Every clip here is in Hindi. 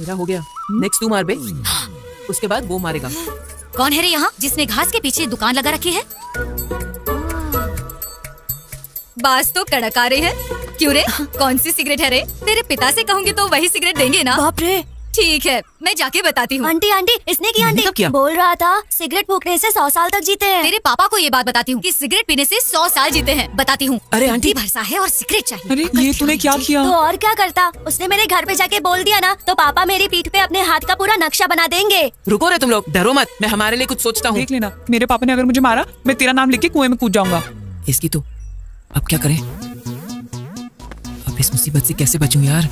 मेरा हो गया। नेक्स्ट तू मार बे, उसके बाद वो मारेगा। कौन है रे यहाँ जिसने घास के पीछे दुकान लगा रखी है? बास तो कड़क आ रही है। क्यों रे, कौन सी सिगरेट है रे? तेरे पिता से कहूँगी तो वही सिगरेट देंगे ना? बाप रे। ठीक है, मैं जाके बताती हूँ। आंटी आंटी, इसने किया आंटी। क्या? बोल रहा था सिगरेट फूकने से 100 साल तक जीते हैं। तेरे पापा को ये बात बताती हूँ कि सिगरेट पीने से 100 साल जीते हैं। बताती हूँ। अरे आंटी, भरसा है और सिगरेट चाहिए। अरे ये तूने क्या किया? तो और क्या करता, उसने मेरे घर पे जाके बोल दिया ना, तो पापा मेरी पीठ पे अपने हाथ का पूरा नक्शा बना देंगे। रुको रे तुम लोग, डरो मत, मैं हमारे लिए कुछ सोचता हूँ। देख लेना, मेरे पापा ने अगर मुझे मारा, मैं तेरा नाम लिख के कुएं में कूद जाऊंगा। इसकी तो अब क्या करें? अब इस मुसीबत से कैसे बचूं यार?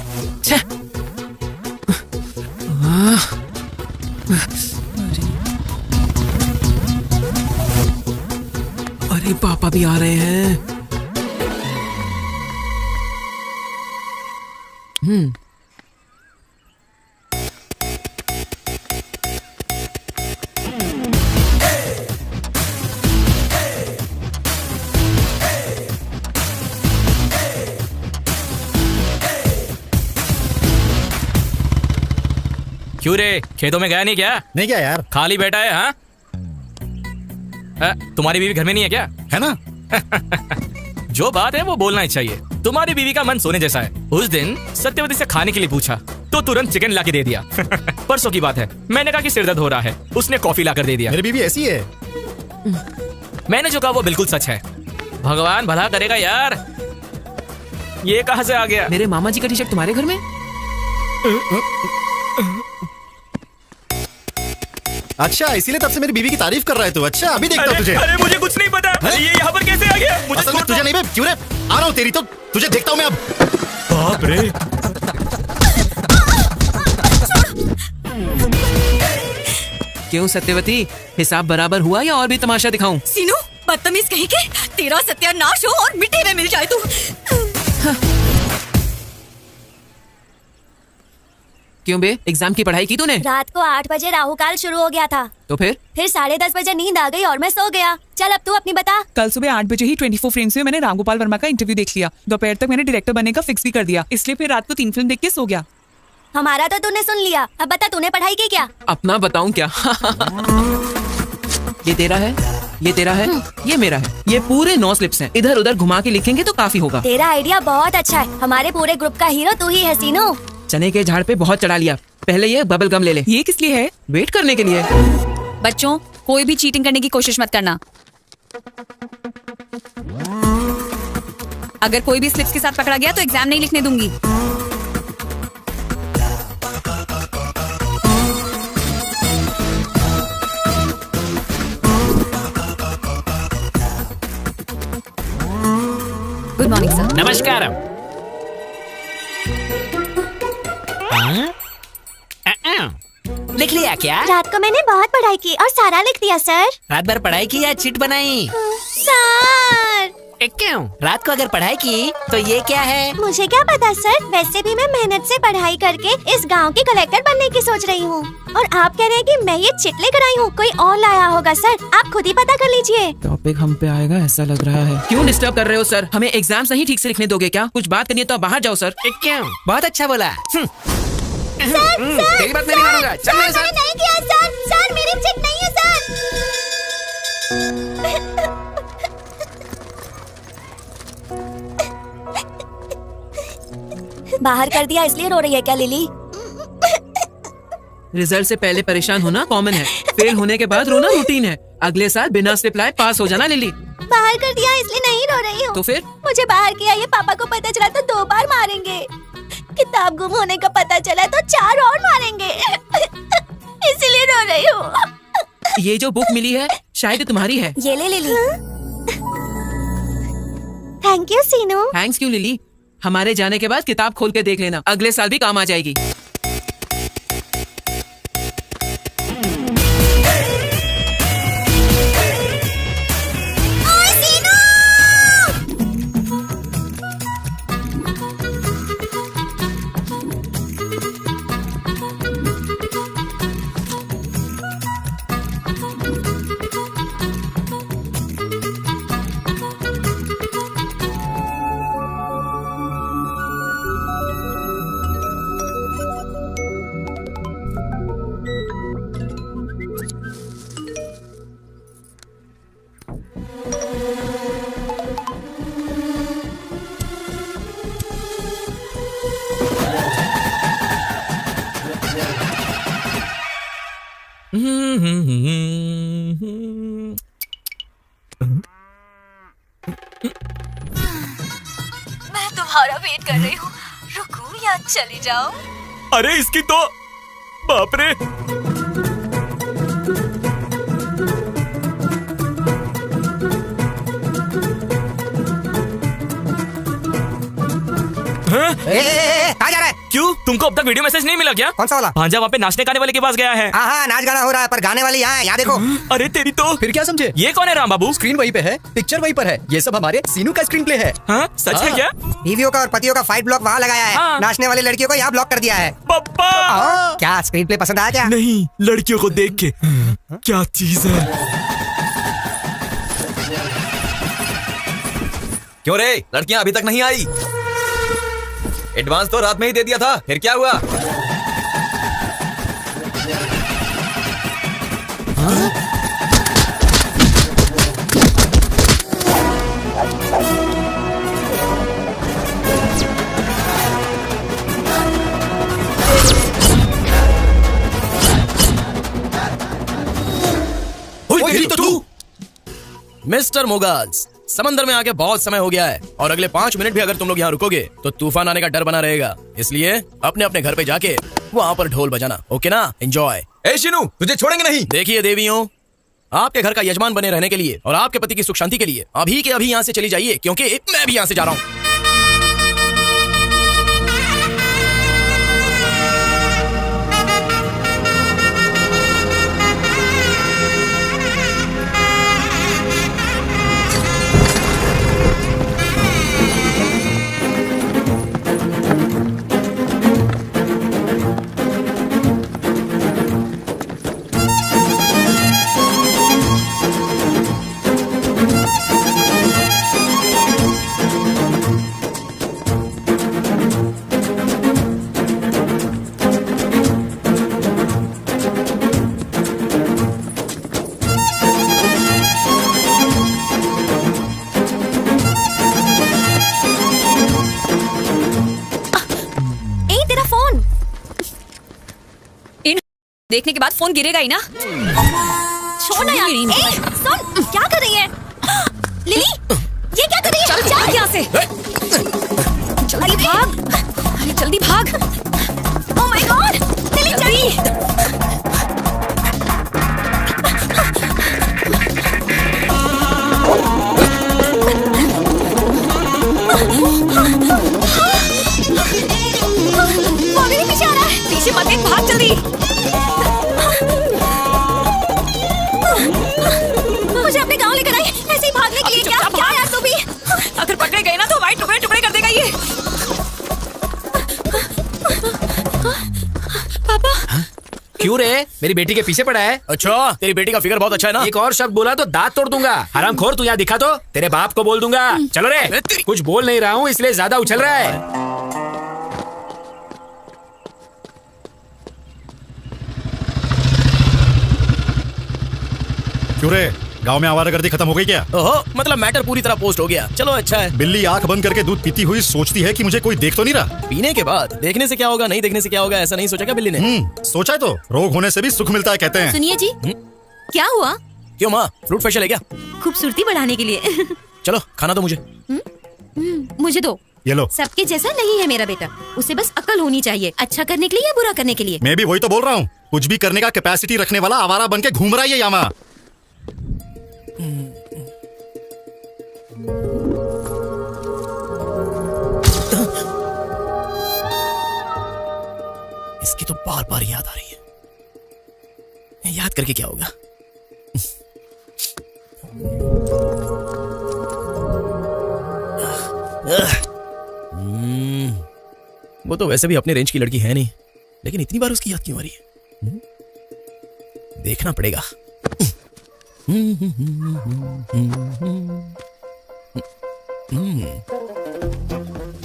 अरे पापा भी आ रहे हैं। क्यों रे, खेतों में गया नहीं क्या? नहीं क्या यार, खाली बैठा है? हाँ, तुम्हारी बीवी घर में नहीं है क्या? है ना? जो बात है वो बोलना ही चाहिए। तुम्हारी बीवी का मन सोने जैसा है। उस दिन सत्यवती से खाने के लिए पूछा तो तुरंत चिकन ला के दे दिया। परसों की बात है, मैंने कहा कि सिर दर्द हो रहा है, उसने कॉफी ला कर दे दिया। मेरी बीवी ऐसी है। मैंने जो कहा वो बिल्कुल सच है। भगवान भला करेगा यार। ये कहाँ से आ गया? मेरे मामा जी का टी शर्ट तुम्हारे घर में? अच्छा, इसीलिए तब से मेरी बीवी की तारीफ कर रहा है तू। अच्छा, अभी देखता हूँ तुझे। अरे मुझे कुछ नहीं पता। अरे ये यहाँ पर कैसे आ गया? मुझे असल में तुझे नहीं बे, क्यों रे? आ रहा हूँ तेरी तो, तुझे देखता हूँ मैं अब। बाप रे। क्यों सत्यवती, हिसाब बराबर हुआ या और भी तमाशा दिखाऊं? सीनू, बदतमीज कहीं के, तेरा सत्यानाश हो और मिट्टी में मिल जाए तू। क्यों बे, एग्जाम की पढ़ाई की तूने? रात को 8 बजे राहु काल शुरू हो गया था, तो फिर 10:30 बजे नींद आ गई और मैं सो गया। चल अब तू अपनी बता। कल सुबह 8 बजे ही 24 फ्रेम्स में मैंने रामगोपाल वर्मा का इंटरव्यू देख लिया। दोपहर तक मैंने डायरेक्टर बनने का फिक्स भी कर दिया, इसलिए फिर रात को 3 फिल्म देख के सो गया। हमारा तो तूने सुन लिया, अब बता तूने पढ़ाई की क्या? अपना बताऊं क्या? ये तेरा है, ये तेरा है, ये मेरा है। ये पूरे 9 स्लिप्स हैं। इधर उधर घुमा के लिखेंगे तो काफी होगा। तेरा आइडिया बहुत अच्छा है। हमारे पूरे ग्रुप का हीरो तू ही है सीनू। चने के झाड़ पे बहुत चढ़ा लिया। पहले ये बबल गम ले ले। ये किस लिए है? वेट करने के लिए। बच्चों, कोई भी चीटिंग करने की कोशिश मत करना। अगर कोई भी स्लिप्स के साथ पकड़ा गया तो एग्जाम नहीं लिखने दूंगी। Good morning sir. नमस्कार। लिख लिया क्या? रात को मैंने बहुत पढ़ाई की और सारा लिख दिया सर। रात भर पढ़ाई की या चिट बनाई? सर क्यों? रात को अगर पढ़ाई की तो ये क्या है? मुझे क्या पता सर, वैसे भी मैं मेहनत से पढ़ाई करके इस गांव की कलेक्टर बनने की सोच रही हूँ। और आप कह रहे हैं कि मैं ये चिट लेकर आई हूँ, कोई और लाया होगा सर, आप खुद ही पता कर लीजिए। टॉपिक हम पे आएगा ऐसा लग रहा है। क्यों डिस्टर्ब कर रहे हो सर? हमें एग्जाम सही ठीक से लिखने दोगे क्या? कुछ बात करनी है तो आप बाहर जाओ सर। क्यों? बहुत अच्छा बोला। तेरी बात नहीं मानूंगा। चल मेरे साथ। मैंने नहीं किया सर, सर मेरी चिट नहीं है सर। बाहर कर दिया इसलिए रो रही है क्या लिली? रिजल्ट से पहले परेशान होना कॉमन है, फेल होने के बाद रोना रूटीन है। अगले साल बिना स्लिप लाए पास हो जाना लिली। बाहर कर दिया इसलिए नहीं रो रही हूँ। तो फिर? मुझे बाहर किया ये पापा को पता चला तो 2 बार मारेंगे। किताब गुम होने का पता चला तो 4 और मारेंगे। इसीलिए रो रही हूँ। ये जो बुक मिली है शायद तुम्हारी है। ये ले Lily. Thank you Seenu. Thanks क्यों लिली, हमारे जाने के बाद किताब खोल के देख लेना, अगले साल भी काम आ जाएगी। मैं तुम्हारा वेट कर रही हूँ, रुकूं या चली जाऊं? अरे इसकी तो बाप रे। कहाँ जा रहा है? क्यों, तुमको अब तक वीडियो मैसेज नहीं मिला क्या? कौन सा वाला? भांजा वहाँ पे नाचने गाने वाले के पास गया है। हाँ नाच गाना हो रहा है, पर गाने वाली यहाँ है, यहाँ देखो। अरे तेरी तो। फिर क्या समझे? ये कौन है राम बाबू? स्क्रीन वहीं पे है, पिक्चर वहीं पर है, ये सब हमारे सीनू का स्क्रीन प्ले है। हाँ सच है क्या? बीवियों का और पतियों का फाइट ब्लॉक वहाँ लगाया है, हाँ। नाचने वाली लड़कियों को यहाँ ब्लॉक कर दिया है। पप्पा क्या स्क्रीन प्ले पसंद आया क्या? नहीं, लड़कियों को देख के क्या चीज है। क्यों रे, लड़कियां अभी तक नहीं आई? एडवांस तो रात में ही दे दिया था, फिर क्या हुआ? तो तू मिस्टर मोगाल्स, समंदर में आके बहुत समय हो गया है और अगले 5 मिनट भी अगर तुम लोग यहाँ रुकोगे तो तूफान आने का डर बना रहेगा। इसलिए अपने अपने घर पे जाके वहाँ पर ढोल बजाना, ओके ना? एंजॉय। ए शिनू, तुझे छोड़ेंगे नहीं। देखिए देवियों, आपके घर का यजमान बने रहने के लिए और आपके पति की सुख शांति के लिए अभी के अभी यहाँ से चली जाइए, क्योंकि मैं भी यहाँ से जा रहा हूँ। देखने के बाद फोन गिरेगा ही ना। छोड़ ना यार। सुन, क्या कर रही है लिली? ये क्या कर रही है? चल भाग यहाँ से, जल्दी भाग, अरे जल्दी भाग। ओह माय गॉड, लिली जल्दी। वो मेरे पीछे आ रहा है। पीछे मत देख, भाग जल्दी। मुझे अपने गांव लेकर आई, ऐसे ही भागने के लिए? क्या यार तू भी? अगर पकड़े गए ना तो वाइट टुकड़े टुकड़े कर देगा ये। पापा। क्यों रे, मेरी बेटी के पीछे पड़ा है? अच्छा, तेरी बेटी का फिगर बहुत अच्छा है ना? एक और शब्द बोला तो दांत तोड़ दूंगा। हरामखोर, तू यहाँ दिखा तो तेरे बाप को बोल दूंगा। चलो रे, कुछ बोल नहीं रहा हूँ इसलिए ज्यादा उछल रहा है। क्यों रे, गांव में आवारागर्दी खत्म हो गई क्या? ओहो, मतलब मैटर पूरी तरह पोस्ट हो गया। चलो अच्छा है। बिल्ली आंख बंद करके दूध पीती हुई सोचती है कि मुझे कोई देख तो नहीं रहा। पीने के बाद देखने से क्या होगा, नहीं देखने से क्या होगा, ऐसा नहीं सोचा क्या बिल्ली ने? सोचा है तो रोग होने से भी सुख मिलता है कहते हैं। सुनिए जी, क्या हुआ? क्यों माँ, फ्रूट फेशियल है क्या? खूबसूरती बढ़ाने के लिए। चलो खाना दो मुझे। मुझे दो। ये लो। सबके जैसा नहीं है मेरा बेटा, उसे बस अकल होनी चाहिए, अच्छा करने के लिए या बुरा करने के लिए। मैं भी वही तो बोल रहा हूँ, कुछ भी करने का कैपेसिटी रखने वाला आवारा बन के घूम रहा है ये यामा। इसकी तो बार बार याद आ रही है। याद करके क्या होगा? वो तो वैसे भी अपने रेंज की लड़की है नहीं, लेकिन इतनी बार उसकी याद क्यों आ रही है? देखना पड़ेगा।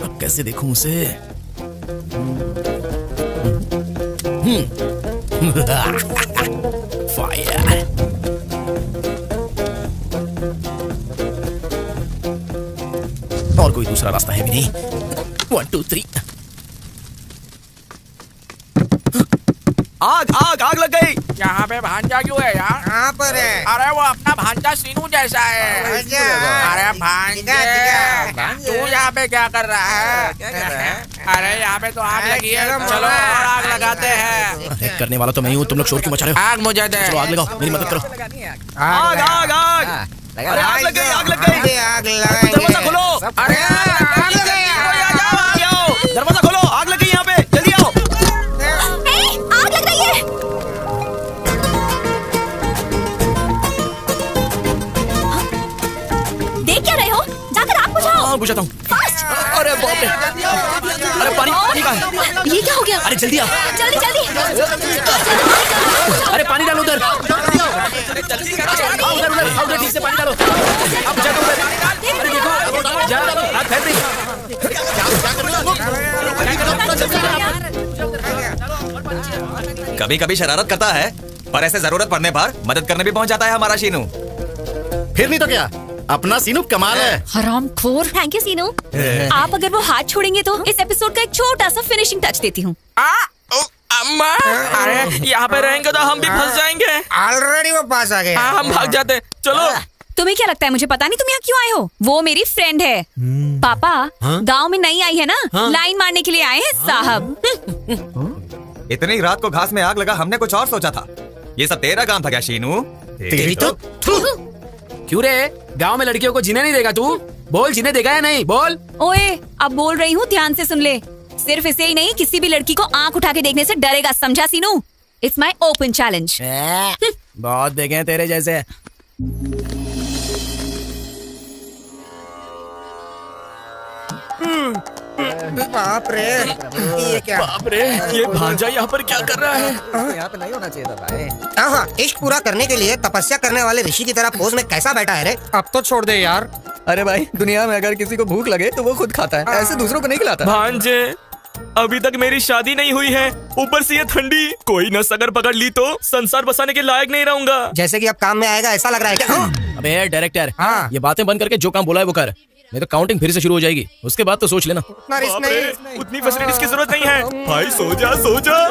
अब कैसे देखूं उसे? फायर। और कोई दूसरा रास्ता है भी नहीं। 1 2 3। आग आग आग लग गई। यहाँ पे भांजा क्यों है यार? कहाँ पर है? अरे वो अपना भांजा सीनू जैसा है। अरे भांजे, तू यहाँ पे क्या कर रहा है? अरे यहाँ पे तो आग लगी है, चलो और आग लगाते हैं। करने वाला तो मैं हूँ, तुम लोग शोर क्यों मचा रहे हो? आग मुझे दे। चलो आग लगाओ, मेरी मदद करो। आग आग आग अरे आग लग गई, आग लग गई। आग लगाएंगे। दरवाजा खोलो। अरे आग लग गई। दरवाजा खोलो, आग लग गई यहाँ पे, जल्दी आओ। आग लग रही है। देख क्या रहे हो? जाकर आग बुझाओ। हाँ बुझाता हूँ। अरे बाप रे, अरे पानी पानी कहाँ है? ये क्या हो गया? अरे जल्दी आओ, जल्दी जल्दी। अरे पानी डालो उधर। उधर उधर उधर ठीक से पानी डालो। अब बुझा दो उधर। अरे देखो, जा हाथ फेर दे। कभी कभी शरारत करता है, पर ऐसे जरूरत पड़ने पर मदद करने भी पहुंच जाता है हमारा शीनू। फिर नहीं तो क्या, अपना सीनू कमाल है। हरामखोर। थैंक यू सीनू। आप अगर वो हाथ छोड़ेंगे तो इस एपिसोड का एक छोटा सा फिनिशिंग टच देती हूँ। अम्मा, अरे यहाँ पे रहेंगे तो हम भी फंस जाएंगे। ऑलरेडी वो पास आ गए। हाँ, हम भाग जाते हैं। चलो। तुम्हें क्या लगता है मुझे पता नहीं तुम यहाँ क्यों आए हो? वो मेरी फ्रेंड है। पापा गांव में नई आई है ना, लाइन मारने के लिए आए हैं साहब। इतनी रात को घास में आग लगा, हमने कुछ और सोचा था। ये सब तेरा काम था क्या शीनू? तेरी तो क्यों रे? गांव में लड़कियों को जीने नहीं देगा तू? बोल, जीने देगा या नहीं? बोल। ओए, अब बोल रही हूँ, ध्यान से सुन ले। सिर्फ इसे ही नहीं, किसी भी लड़की को आंख उठा के देखने से डरेगा, समझा Seenu? It's my open challenge. बहुत देखे हैं तेरे जैसे। बाप रे, ये क्या? बाप रे, ये भांजा यहाँ पर क्या कर रहा है? यहाँ पे नहीं होना चाहिए था भाई। हाँ, इश्क पूरा करने के लिए तपस्या करने वाले ऋषि की तरह पोज में कैसा बैठा है रे? अब तो छोड़ दे यार। अरे भाई, दुनिया में अगर किसी को भूख लगे तो वो खुद खाता है, ऐसे दूसरों को नहीं खिलाता। भांजे, अभी तक मेरी शादी नहीं हुई है, ऊपर से ये ठंडी। कोई नस अगर पकड़ ली तो संसार बसाने के लायक नहीं रहूंगा। जैसे कि अब काम में आएगा ऐसा लग रहा है क्या? अबे डायरेक्टर, हाँ। ये बातें बंद करके जो काम बोला है वो कर, नहीं तो काउंटिंग फिर से शुरू हो जाएगी, उसके बाद तो सोच लेना। उतना रिस्क नहीं। उतनी फैसिलिटीज की जरूरत नहीं है। भाई सो जा, सो जा।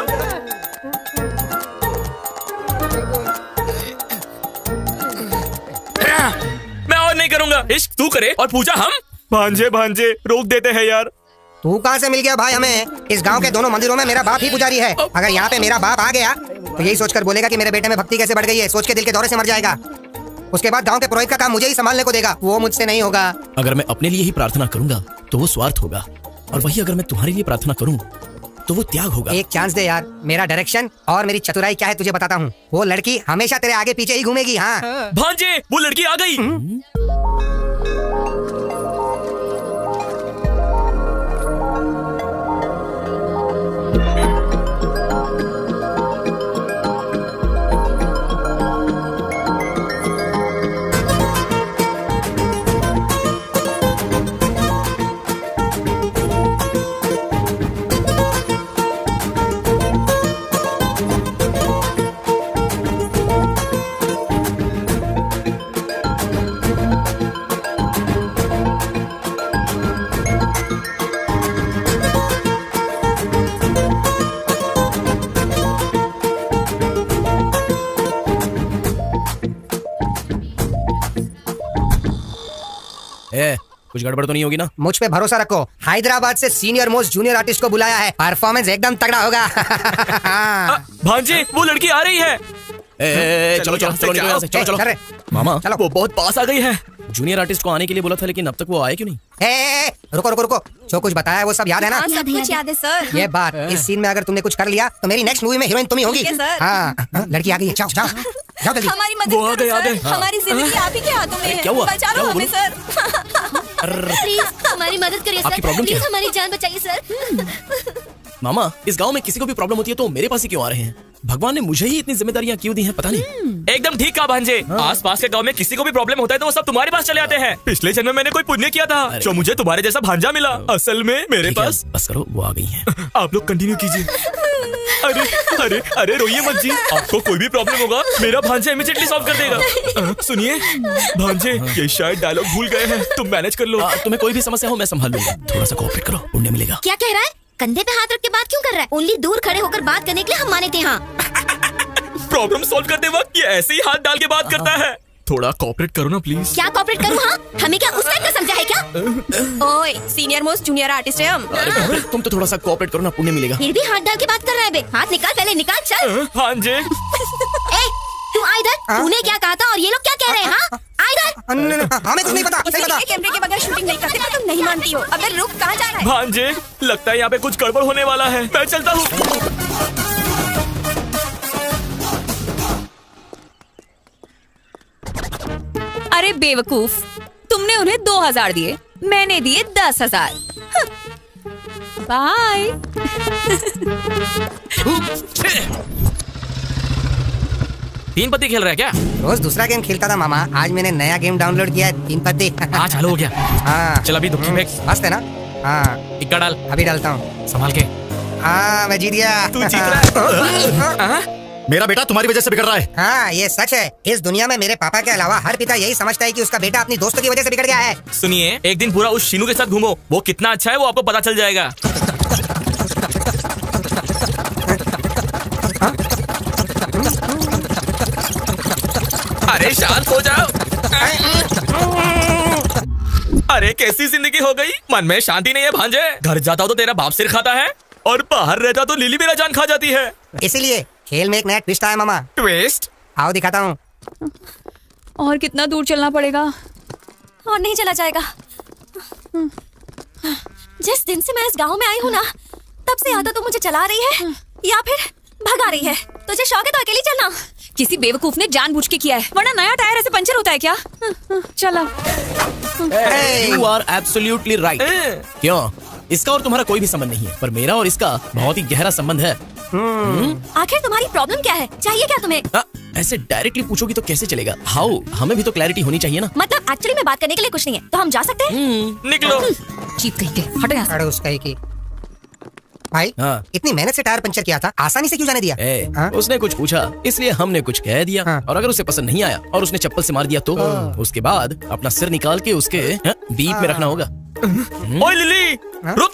मैं और नहीं करूंगा, इश्क तू करे और पूजा हम। भांजे भांजे रोक देते हैं यार। तू कहाँ से मिल गया भाई हमें? इस गांव के दोनों मंदिरों में मेरा बाप ही पुजारी है। अगर यहाँ पे मेरा बाप आ गया तो यही सोचकर बोलेगा कि मेरे बेटे में भक्ति कैसे बढ़ गई है, सोच के दिल के दौरे से मर जाएगा। उसके बाद गांव के पुरोहित का काम मुझे ही संभालने को देगा, वो मुझसे नहीं होगा। अगर मैं अपने लिए ही प्रार्थना करूंगा तो वो स्वार्थ होगा, और वही अगर मैं तुम्हारे लिए प्रार्थना करूं तो वो त्याग होगा। एक चांस दे यार, मेरा डायरेक्शन और मेरी चतुराई क्या है तुझे बताता हूँ। वो लड़की हमेशा तेरे आगे पीछे ही घूमेगी। हाँ भांजे, वो लड़की आ गई। कुछ गड़बड़ तो नहीं होगी ना? मुझ पे भरोसा रखो, हैदराबाद से सीनियर मोस्ट जूनियर आर्टिस्ट को बुलाया है, परफॉर्मेंस एकदम तगड़ा होगा। भांजे, वो लड़की आ रही है। चलो चलो चलो निकलो यहाँ से, चलो चलो। मामा, चलो। वो बहुत पास आ गई है। जूनियर आर्टिस्ट को आने के लिए बोला था, लेकिन अब तक वो आए क्यों नहीं? रुको रुको रुको, जो कुछ बताया वो सब याद है ना? सब कुछ याद है सर। ये बात, इस सीन में अगर तुमने कुछ कर लिया तो मेरी नेक्स्ट मूवी में हीरोइन तुम ही होगी। ठीक है, सर। हाँ, लड़की आ गई है, जाओ जाओ जाओ जल्दी। हमारी मदद वो आ गए, करो आ गए। सर, हमारी जिंदगी आप ही के हाथों में है। क्या हुआ? बचा लो क्या हुआ? हमें सर। प्लीज हमारी मदद करिए आपकी सर, प्रॉब्लम क्या प्लीज है? हमारी जान बचाइए सर। मामा, इस गांव में किसी को भी प्रॉब्लम होती है तो मेरे पास ही क्यों आ रहे हैं? भगवान ने मुझे ही इतनी जिम्मेदारियां क्यों दी हैं, पता नहीं। एकदम ठीक कहा भांजे। आस पास के गांव में किसी को भी प्रॉब्लम होता है तो वो सब तुम्हारे पास चले आते हैं। पिछले जन्म में मैंने कोई पुण्य किया था जो मुझे तुम्हारे जैसा भांजा मिला। असल में मेरे ठीक है, पास। बस करो, वो आ गई हैं। आप लोग कंटिन्यू कीजिए। अरे अरे अरे रोइए मत जी, आपको कोई भी प्रॉब्लम होगा मेरा भांजा इमीडिएटली सॉल्व कर देगा। सुनिए भांजे, ये शायद डायलॉग भूल गए हैं, तुम मैनेज कर लो। तुम्हें कोई भी समस्या हो मैं संभाल लूंगा, थोड़ा सा कोऑपरेट करो, पुण्य मिलेगा। क्या कह रहा है? कंधे पे हाथ रख के बात क्यों कर रहा है? ओनली दूर खड़े होकर बात करने के लिए हम माने थे। हाँ प्रॉब्लम सॉल्व करते वक्त ये ऐसे ही हाथ डाल के बात करता है। थोड़ा कोऑपरेट करो ना प्लीज। क्या कॉपरेट करूँ? हाँ, हमें क्या उस टाइप का समझा है क्या? ओए, सीनियर मोस्ट जूनियर आर्टिस्ट है हम। अरे तुम तो थोड़ा सा कोऑपरेट करो ना, पुण्य मिलेगा। फिर भी हाथ डाल के बात कर रहा है बे। हाथ निकाल, पहले निकाल, चल। हाँ जी। ए, तू आ इधर। तूने क्या कहा था और ये लोग क्या कह रहे हैं? हाँ, आ इधर। हमें कुछ नहीं पता, नहीं पता। कैमरे के बगैर शूटिंग नहीं करते, पर तुम नहीं मानती हो। अबे रुक, कहाँ जा रहा है? भांजे, लगता है यहाँ पे कुछ गड़बड़ होने वाला है। मैं चलता हूँ। अरे बेवकूफ, तुमने उन्हें 2000 दिए, मैंने दिए 10,000। बाय। तीन पत्ती खेल रहा है क्या? रोज दूसरा गेम खेलता था मामा, आज मैंने नया गेम डाउनलोड किया है, 3 पत्ती। हाँ चालू हो गया। हाँ चल अभी दुखी फेंक। मस्त है ना? हाँ इक्का डाल। अभी डालता हूँ। संभाल के। हाँ मैं जीत गया। तू जीत रहा है। मेरा बेटा तुम्हारी वजह से बिगड़ रहा है। हाँ ये सच है। इस दुनिया में मेरे पापा के अलावा हर पिता यही समझता है कि उसका बेटा अपनी दोस्तों की वजह से बिगड़ गया है। सुनिए, एक दिन पूरा उस शीनू के साथ घूमो, वो कितना अच्छा है वो आपको पता चल जाएगा। अरे शांत हो जाओ। अरे कैसी जिंदगी हो गई, मन में शांति नहीं है भांजे। घर जाता हो तो तेरा बाप सिर खाता है और बाहर रहता तो लिली मेरा जान खा जाती है। इसीलिए खेल में एक नया ट्विस्ट आया मामा। ट्विस्ट? आओ दिखाता हूँ। और कितना दूर चलना पड़ेगा? और नहीं चला जाएगा। जिस दिन से मैं इस गांव में आई हूँ ना, तब से या तो तू मुझे चला रही है या फिर भगा रही है। तुझे शौक है तो अकेली चलना। किसी बेवकूफ ने जानबूझ के किया है, वरना नया टायर ऐसे पंचर होता है क्या? चलो। You are absolutely right। क्यों? इसका और तुम्हारा कोई भी संबंध नहीं है, पर मेरा और इसका बहुत ही गहरा संबंध है। आखिर तुम्हारी प्रॉब्लम क्या है? चाहिए क्या तुम्हें? ऐसे डायरेक्टली पूछोगी तो कैसे चलेगा? हाउ? हमें भी तो क्लैरिटी होनी चाहिए ना। मतलब एक्चुअली में बात करने के लिए कुछ नहीं है, तो हम जा सकते हैं? निकलो। चीप कहीं के, हटो यहाँ से। अरे उसका ही की। भाई हाँ। इतनी मेहनत से टायर पंचर किया था, आसानी से क्यों जाने दिया? हाँ? उसने कुछ पूछा इसलिए हमने कुछ कह दिया। हाँ। और अगर उसे पसंद नहीं आया और उसने चप्पल से मार दिया तो उसके बाद अपना सिर निकाल के उसके बीप में रखना होगा। ओए लिली, रुक।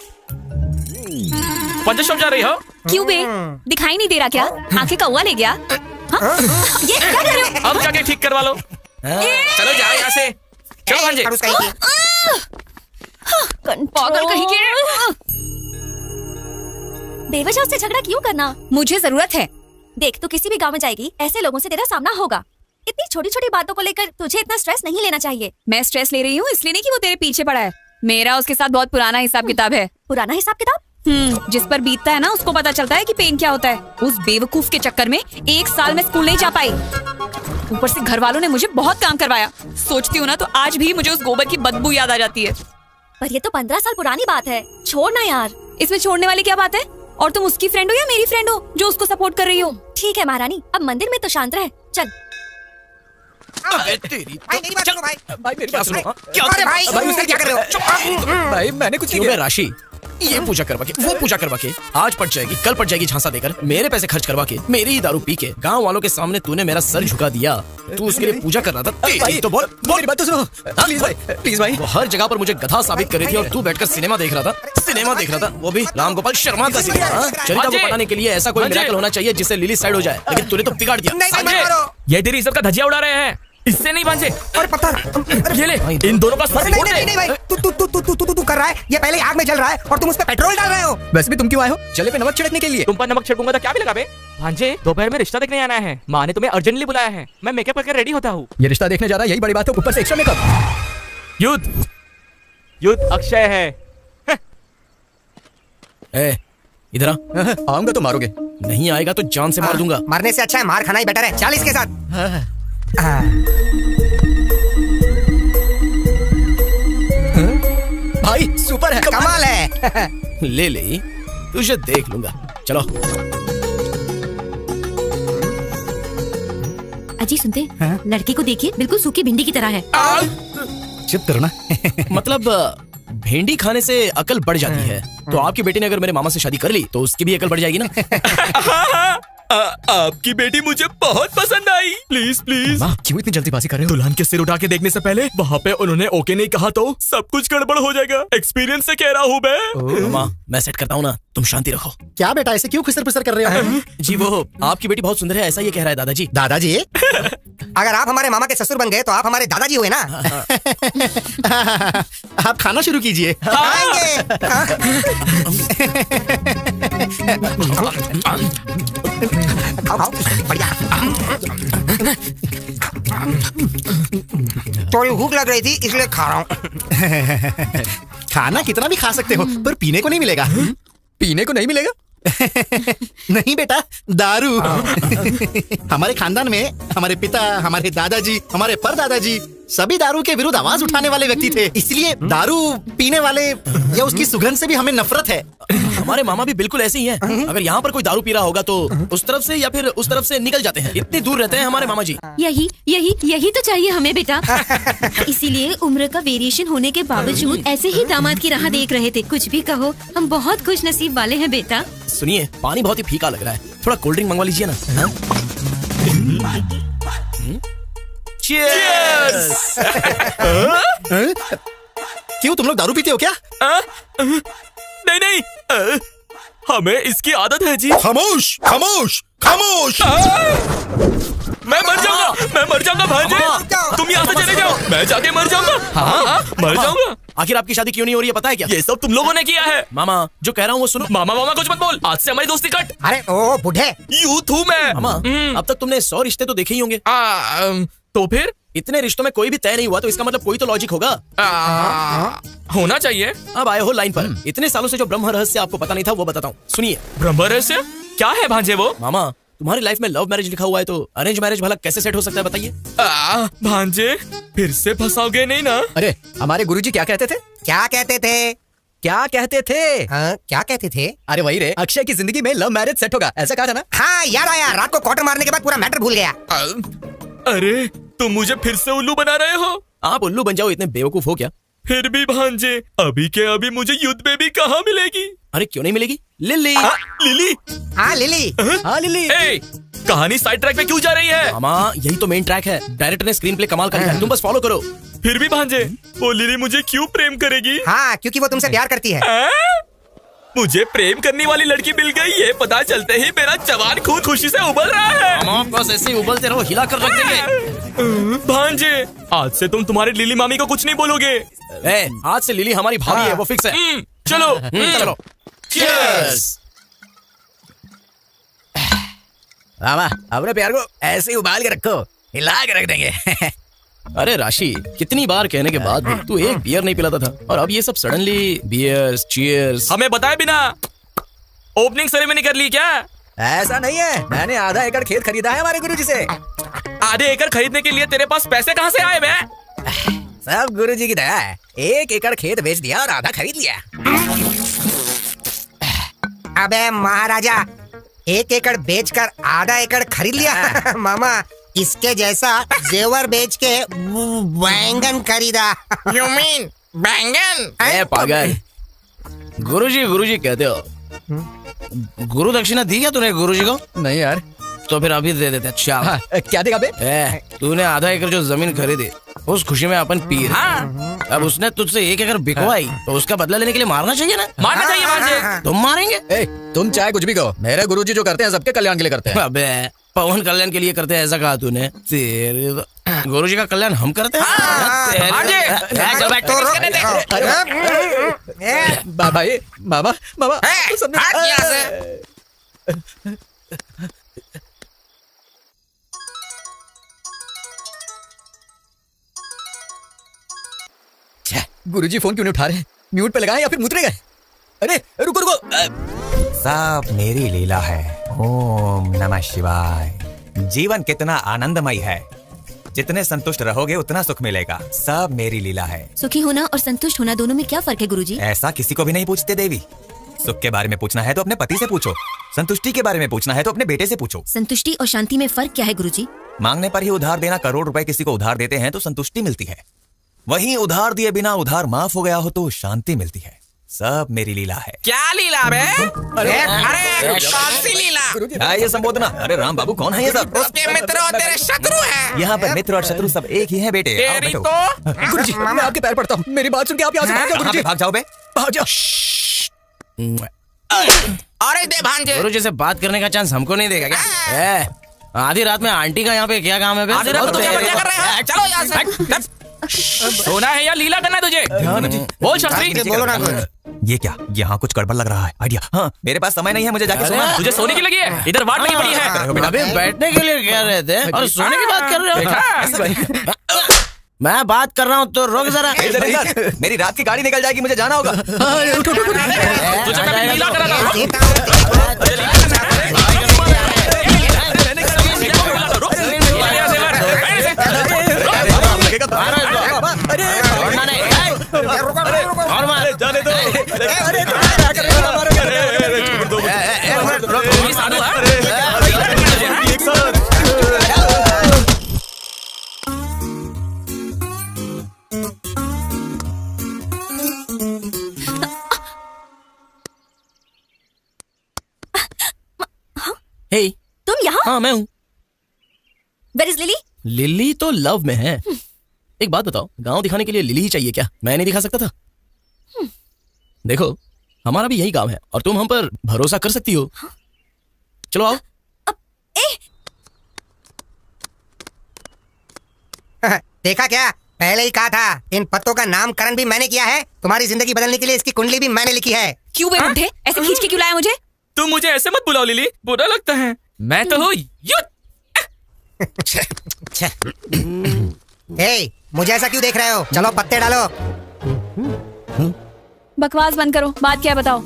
पंचर शॉप जा रही हो? क्यों बे? दिखाई नहीं दे रहा क्या? आंखें कौवा ले गया? हाँ? ये क्या कर रहे हो? अब जाके ठीक करवा लो। चलो जाओ यहाँ से। चलो भांजे। और उसका ही की। पागल कहीं के। बेवजह से झगड़ा क्यों करना? मुझे जरूरत है। देख, तू किसी भी गांव में जाएगी, ऐसे लोगों से तेरा सामना होगा। इतनी छोटी छोटी बातों को लेकर तुझे इतना स्ट्रेस नहीं लेना चाहिए। मैं स्ट्रेस ले रही हूँ इसलिए नहीं कि वो तेरे पीछे पड़ा है। मेरा उसके साथ बहुत पुराना हिसाब किताब है। पुराना हिसाब किताब? जिस पर बीतता है ना, उसको पता चलता है कि पेन क्या होता है। उस बेवकूफ के चक्कर में 1 साल में स्कूल नहीं जा पाई। ऊपर से घर वालों ने मुझे बहुत काम करवाया। सोचती हूँ ना तो आज भी मुझे उस गोबर की बदबू याद आ जाती है। पर ये तो 15 साल पुरानी बात है, छोड़ ना यार। इसमें छोड़ने वाली क्या बात है? और तुम उसकी फ्रेंड हो या मेरी फ्रेंड हो जो उसको सपोर्ट कर रही हो? ठीक है महारानी, अब मंदिर में तो शांत रहे। चल। भाई मेरी बात सुनो भाई। भाई मेरी बात सुनो। अरे भाई उसने क्या कर रहे हो? भाई मैंने कुछ नहीं। राशि ये पूजा करवा के, वो पूजा करवा के, आज पट जाएगी, कल पट जाएगी झांसा देकर, मेरे पैसे खर्च करवा के, मेरी ही दारू पी के, गांव वालों के सामने तूने मेरा सर झुका दिया। तू उसके लिए पूजा कर रहा था। तेरी तो बोल, मेरी बात तो सुनो। प्लीज भाई, प्लीज भाई। वो हर जगह पर मुझे गधा साबित कर रही थी और तू बैठकर सिनेमा देख रहा था। सिनेमा देख रहा था, वो भी राम गोपाल शर्मा का सिनेमा। चरिता को पटाने के लिए ऐसा कोई मिरेकल होना चाहिए जिससे लिली साइड हो जाए, लेकिन तूने तो बिगाड़ दिया। ये तेरी इज्जत का धजिया उड़ा रहे हैं, इससे नहीं भांजे। और पत्थर ये ले, इन दोनों का सर फोड़ दे। नहीं भाई, तू कर रहा है। ये पहले आग में जल रहा है और तुम उस पे पेट्रोल डाल रहे हो। वैसे भी तुम क्यों आए हो? चले पे नमक छिड़कने के लिए। तुम पर नमक छिड़कूंगा तो क्या भी लगा बे? भांजे, दोपहर में रिश्ता देखने आना है। माँ ने तुम्हें अर्जेंटली बुलाया है। मैं मेकअप करके रेडी होता हूँ। ये रिश्ता देखने जा रहा है, यही बड़ी बात है, ऊपर से एक्स्ट्रा मेकअप। युद्ध अक्षय है। इधर आऊंगा तो मारोगे, नहीं आएगा तो जान से मार दूंगा। मरने से अच्छा है मार खाना ही बेटर है। 40 के साथ। भाई सुपर है, कमाल है। ले ले, तुझे देख लूंगा। चलो। अजी सुनते, लड़के को देखिए, बिल्कुल सूखी भिंडी की तरह है। चुप करो ना। मतलब भिंडी खाने से अकल बढ़ जाती है, तो आपकी बेटी ने अगर मेरे मामा से शादी कर ली तो उसकी भी अकल बढ़ जाएगी ना। आपकी बेटी मुझे बहुत पसंद आई। Please please. क्यों इतनी जल्दीबाजी कर रहे हो? दुल्हन के सिर उठा के देखने से पहले वहाँ पे उन्होंने ओके नहीं कहा तो सब कुछ गड़बड़ हो जाएगा। एक्सपीरियंस से कह रहा हूँ मैं। मामा मैं सेट करता हूँ ना, तुम शांति रखो। क्या बेटा ऐसे क्यों खुसर पुसर कर रहे हो? जी वो आपकी बेटी बहुत सुंदर है, ऐसा ये कह रहा है दादाजी। दादाजी? अगर आप हमारे मामा के ससुर बन गए तो आप हमारे दादाजी हुए ना। आप खाना शुरू कीजिए। थोड़ी भूख लग रही थी इसलिए खा रहा हूँ। खाना कितना भी खा सकते हो पर पीने को नहीं मिलेगा। पीने को नहीं मिलेगा? नहीं बेटा, दारू। हमारे खानदान में हमारे पिता, हमारे दादाजी, हमारे परदादाजी सभी दारू के विरुद्ध आवाज उठाने वाले व्यक्ति थे। इसलिए दारू पीने वाले या उसकी सुगंध से भी हमें नफरत है। हमारे मामा भी बिल्कुल ऐसे ही हैं। अगर यहाँ पर कोई दारू पी रहा होगा तो उस तरफ से या फिर उस तरफ से निकल जाते हैं। इतनी दूर रहते हैं हमारे मामा जी। यही तो चाहिए हमें बेटा। इसीलिए उम्र का वेरिएशन होने के बावजूद ऐसे ही दामाद की राह देख रहे थे। कुछ भी कहो, हम बहुत खुश नसीब वाले हैं बेटा। सुनिए, पानी बहुत ही फीका लग रहा है, थोड़ा कोल्ड ड्रिंक मंगवा लीजिए ना। Cheers! क्यों तुम लोग दारू पीते हो क्या? नहीं, हमें इसकी आदत है जी। खामोश खामोश खामोश। मैं मर जाऊंगा भांजे। तुम यहाँ से चले जाओ, मैं जाके मर जाऊंगा। हाँ, मर जाऊंगा। आखिर आपकी शादी क्यों नहीं हो रही है पता है क्या? ये सब तुम लोगों ने किया है। मामा जो कह रहा हूँ वो सुनो। मामा कुछ मत बोल, आज से हमारी दोस्ती कट। अरे ओ बूढ़े, यूथ हूँ मैं। मामा अब तक तुमने 100 रिश्ते तो देखे ही होंगे। तो फिर इतने रिश्तों में कोई भी तय नहीं हुआ तो इसका मतलब कोई तो लॉजिक होगा। होना चाहिए। अब आए हो लाइन पर। इतने सालों से जो ब्रह्म रहस्य आपको पता नहीं था वो बताता हूँ, सुनिए। ब्रह्म रहस्य क्या है भांजे वो? मामा तुम्हारी लाइफ में लव मैरिज लिखा हुआ है तो अरेंज मैरिज भला कैसे सेट हो सकता है बताइए? भांजे फिर से फंसाओगे नहीं ना? अरे हमारे गुरुजी क्या कहते थे? क्या कहते थे? क्या कहते थे? क्या कहते थे? अरे वही रे, अक्षय की जिंदगी में लव मैरिज सेट होगा, ऐसा कहा था ना? हाँ याद आया, रात को क्वार्टर मारने के बाद पूरा मैटर भूल गया। अरे तुम मुझे फिर से उल्लू बना रहे हो? आप उल्लू बन जाओ, इतने बेवकूफ हो क्या? फिर भी भांजे अभी के अभी मुझे युद्ध बेबी कहाँ मिलेगी? अरे क्यों नहीं मिलेगी? लिली। लिली? हाँ लिली। हाँ लिली। कहानी साइड ट्रैक पे क्यों जा रही है? मामा यही तो मेन ट्रैक है, डायरेक्टर ने स्क्रीन प्ले कमाल कर है, तुम बस फॉलो करो। फिर भी भांजे वो लिली मुझे क्यों प्रेम करेगी? हाँ क्योंकि वो तुमसे प्यार करती है। मुझे प्रेम करने वाली लड़की मिल गई, ये पता चलते ही मेरा जवान खून खुशी से उबल रहा है। मामा बस ऐसे ही उबलते रहो, हिला कर रख देंगे। भांजे आज से तुम तुम्हारी लिली मामी को कुछ नहीं बोलोगे। आज से लिली हमारी भाभी है, वो फिक्स है। चलो चलो। चीयर्स। मामा अपने प्यार को ऐसे ही उबाल के रखो, हिला के रख देंगे। अरे राशि, कितनी बार कहने के बाद भी तू एक बियर नहीं पिलाता था और अब ये सब सडनली बियर्स चीयर्स। हमें बताए बिना ओपनिंग सेरेमनी कर ली क्या? ऐसा नहीं है, मैंने आधा एकड़ खेत खरीदा है हमारे गुरुजी से। आधे एकड़ खरीदने के लिए तेरे पास पैसे कहाँ से आए बे? सब गुरुजी की दया है, 1 एकड़ खेत बेच दिया और आधा खरीद लिया। अबे महाराजा, 1 एकड़ बेचकर आधा एकड़ खरीद लिया? मामा इसके जैसा जेवर बेच के बैंगन खरीदा। You mean बैंगन? ए पागल, गुरुजी कहते हो। गुरु दक्षिणा दी क्या तूने गुरुजी को? नहीं यार। तो फिर अभी दे देते। अच्छा हाँ, क्या देगा बे? तूने आधा एकड़ जो जमीन खरीदी उस खुशी में अपन पी रहे। हाँ। अब उसने तुझसे 1 एकड़ बिकवाई तो उसका बदला लेने के लिए मारना चाहिए ना? मारना चाहिए भांजे। तुम मारेंगे? तुम चाहे कुछ भी कहो, मेरे गुरुजी जो करते हैं सबके कल्याण के लिए करते हैं। अबे पवन कल्याण के लिए करते हैं ऐसा कहा तूने? तेरे गुरुजी का कल्याण हम करते हैं। भाई बाबा गुरुजी फोन क्यों नहीं उठा रहे? म्यूट पे लगाए या फिर मुतरे गए? अरे रुको। सब मेरी लीला है। ओम नमः शिवाय। जीवन कितना आनंदमय है, जितने संतुष्ट रहोगे उतना सुख मिलेगा। सब मेरी लीला है। सुखी होना और संतुष्ट होना दोनों में क्या फर्क है गुरुजी? ऐसा किसी को भी नहीं पूछते देवी। सुख के बारे में पूछना है तो अपने पति से पूछो, संतुष्टि के बारे में पूछना है तो अपने बेटे से पूछो। संतुष्टि और शांति में फर्क क्या है गुरुजी? मांगने पर ही उधार देना, करोड़ रुपए किसी को उधार देते हैं तो संतुष्टि मिलती है, वहीं उधार दिए बिना उधार माफ हो गया हो तो शांति मिलती है। सब मेरी लीला है। क्या लीला बे? अरे कौन सी लीला? ये संबोधना। अरे राम बाबू कौन है ये सब? उसके मित्र और तेरे शत्रु हैं। यहाँ पर मित्र और शत्रु सब एक ही हैं बेटे। तेरी तो गुरुजी मैं आपके पैर पड़ता हूँ, मेरी बात सुन के आप यहाँ से भाग जाओ। गुरुजी भाग जाओ बे, भाग जाओ। अरे दे भांजे। गुरुजी से बात करने का चांस हमको नहीं देगा क्या? आधी रात में आंटी का यहाँ पे क्या काम है? आधी रात में क्या कर रहे हैं? चलो यहाँ से। सोना है या लीला करना है तुझे? बोल शास्त्री। बोलो ना कुछ। ये क्या, यहाँ कुछ गड़बड़ लग रहा है। आइडिया। हाँ, मेरे पास समय नहीं है, मुझे जाके सोना है। तुझे सोने की लगी है? इधर वाट लगी पड़ी है। अबे बैठने के लिए कह रहे थे और सोने की बात कर रहे हो? मैं बात कर रहा हूँ तो रुक जरा। इधर मेरी रात की गाड़ी निकल जाएगी, मुझे जाना होगा। तुझे कभी लीला करा था? जाने दो। हे, तुम यहाँ? हाँ मैं हूँ। Where is Lily? लिली तो लव में है। एक बात बताओ, गांव दिखाने के लिए लिली ही चाहिए क्या? मैं नहीं दिखा सकता था? देखो, हमारा भी यही काम है और तुम हम पर भरोसा कर सकती हो। चलो आओ। देखा क्या, पहले ही कहा था। इन पत्तों का नामकरण भी मैंने किया है। तुम्हारी जिंदगी बदलने के लिए इसकी कुंडली भी मैंने लिखी है। क्यों बे बुड्ढे, ऐसे खींच के क्यों लाया मुझे? तुम मुझे ऐसे मत बुलाओ लिली, बुरा लगता है। मैं तो हूँ युद्ध। मुझे ऐसा क्यों देख रहे हो? चलो पत्ते डालो। बकवास बंद करो, बात क्या है बताओ?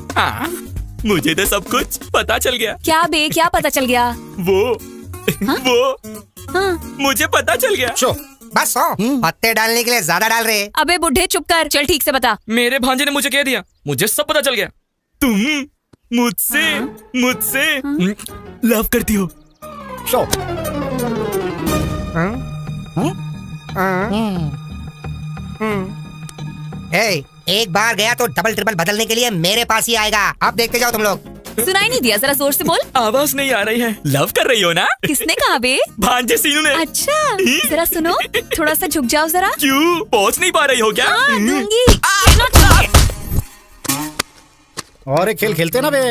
मुझे तो सब कुछ पता चल गया। क्या बे, क्या पता चल गया? वो मुझे पता चल गया। बस पत्ते डालने के लिए ज्यादा डाल रहे। अबे बुड्ढे चुप कर, चल ठीक से बता। मेरे भांजे ने मुझे कह दिया, मुझे सब पता चल गया। तुम मुझसे लव करती हो। एक बार गया तो डबल ट्रिपल बदलने के लिए मेरे पास ही आएगा। अब देखते जाओ तुम लोग। सुनाई नहीं दिया, जरा जोर से बोल। आवाज नहीं आ रही है। लव कर रही हो ना? किसने कहा बे? भांजे सीनू ने। अच्छा, जरा सुनो, थोड़ा सा झुक जाओ जरा। क्यों, पहुंच नहीं पा रही हो क्या? दूंगी। और एक खेल खेलते ना बे।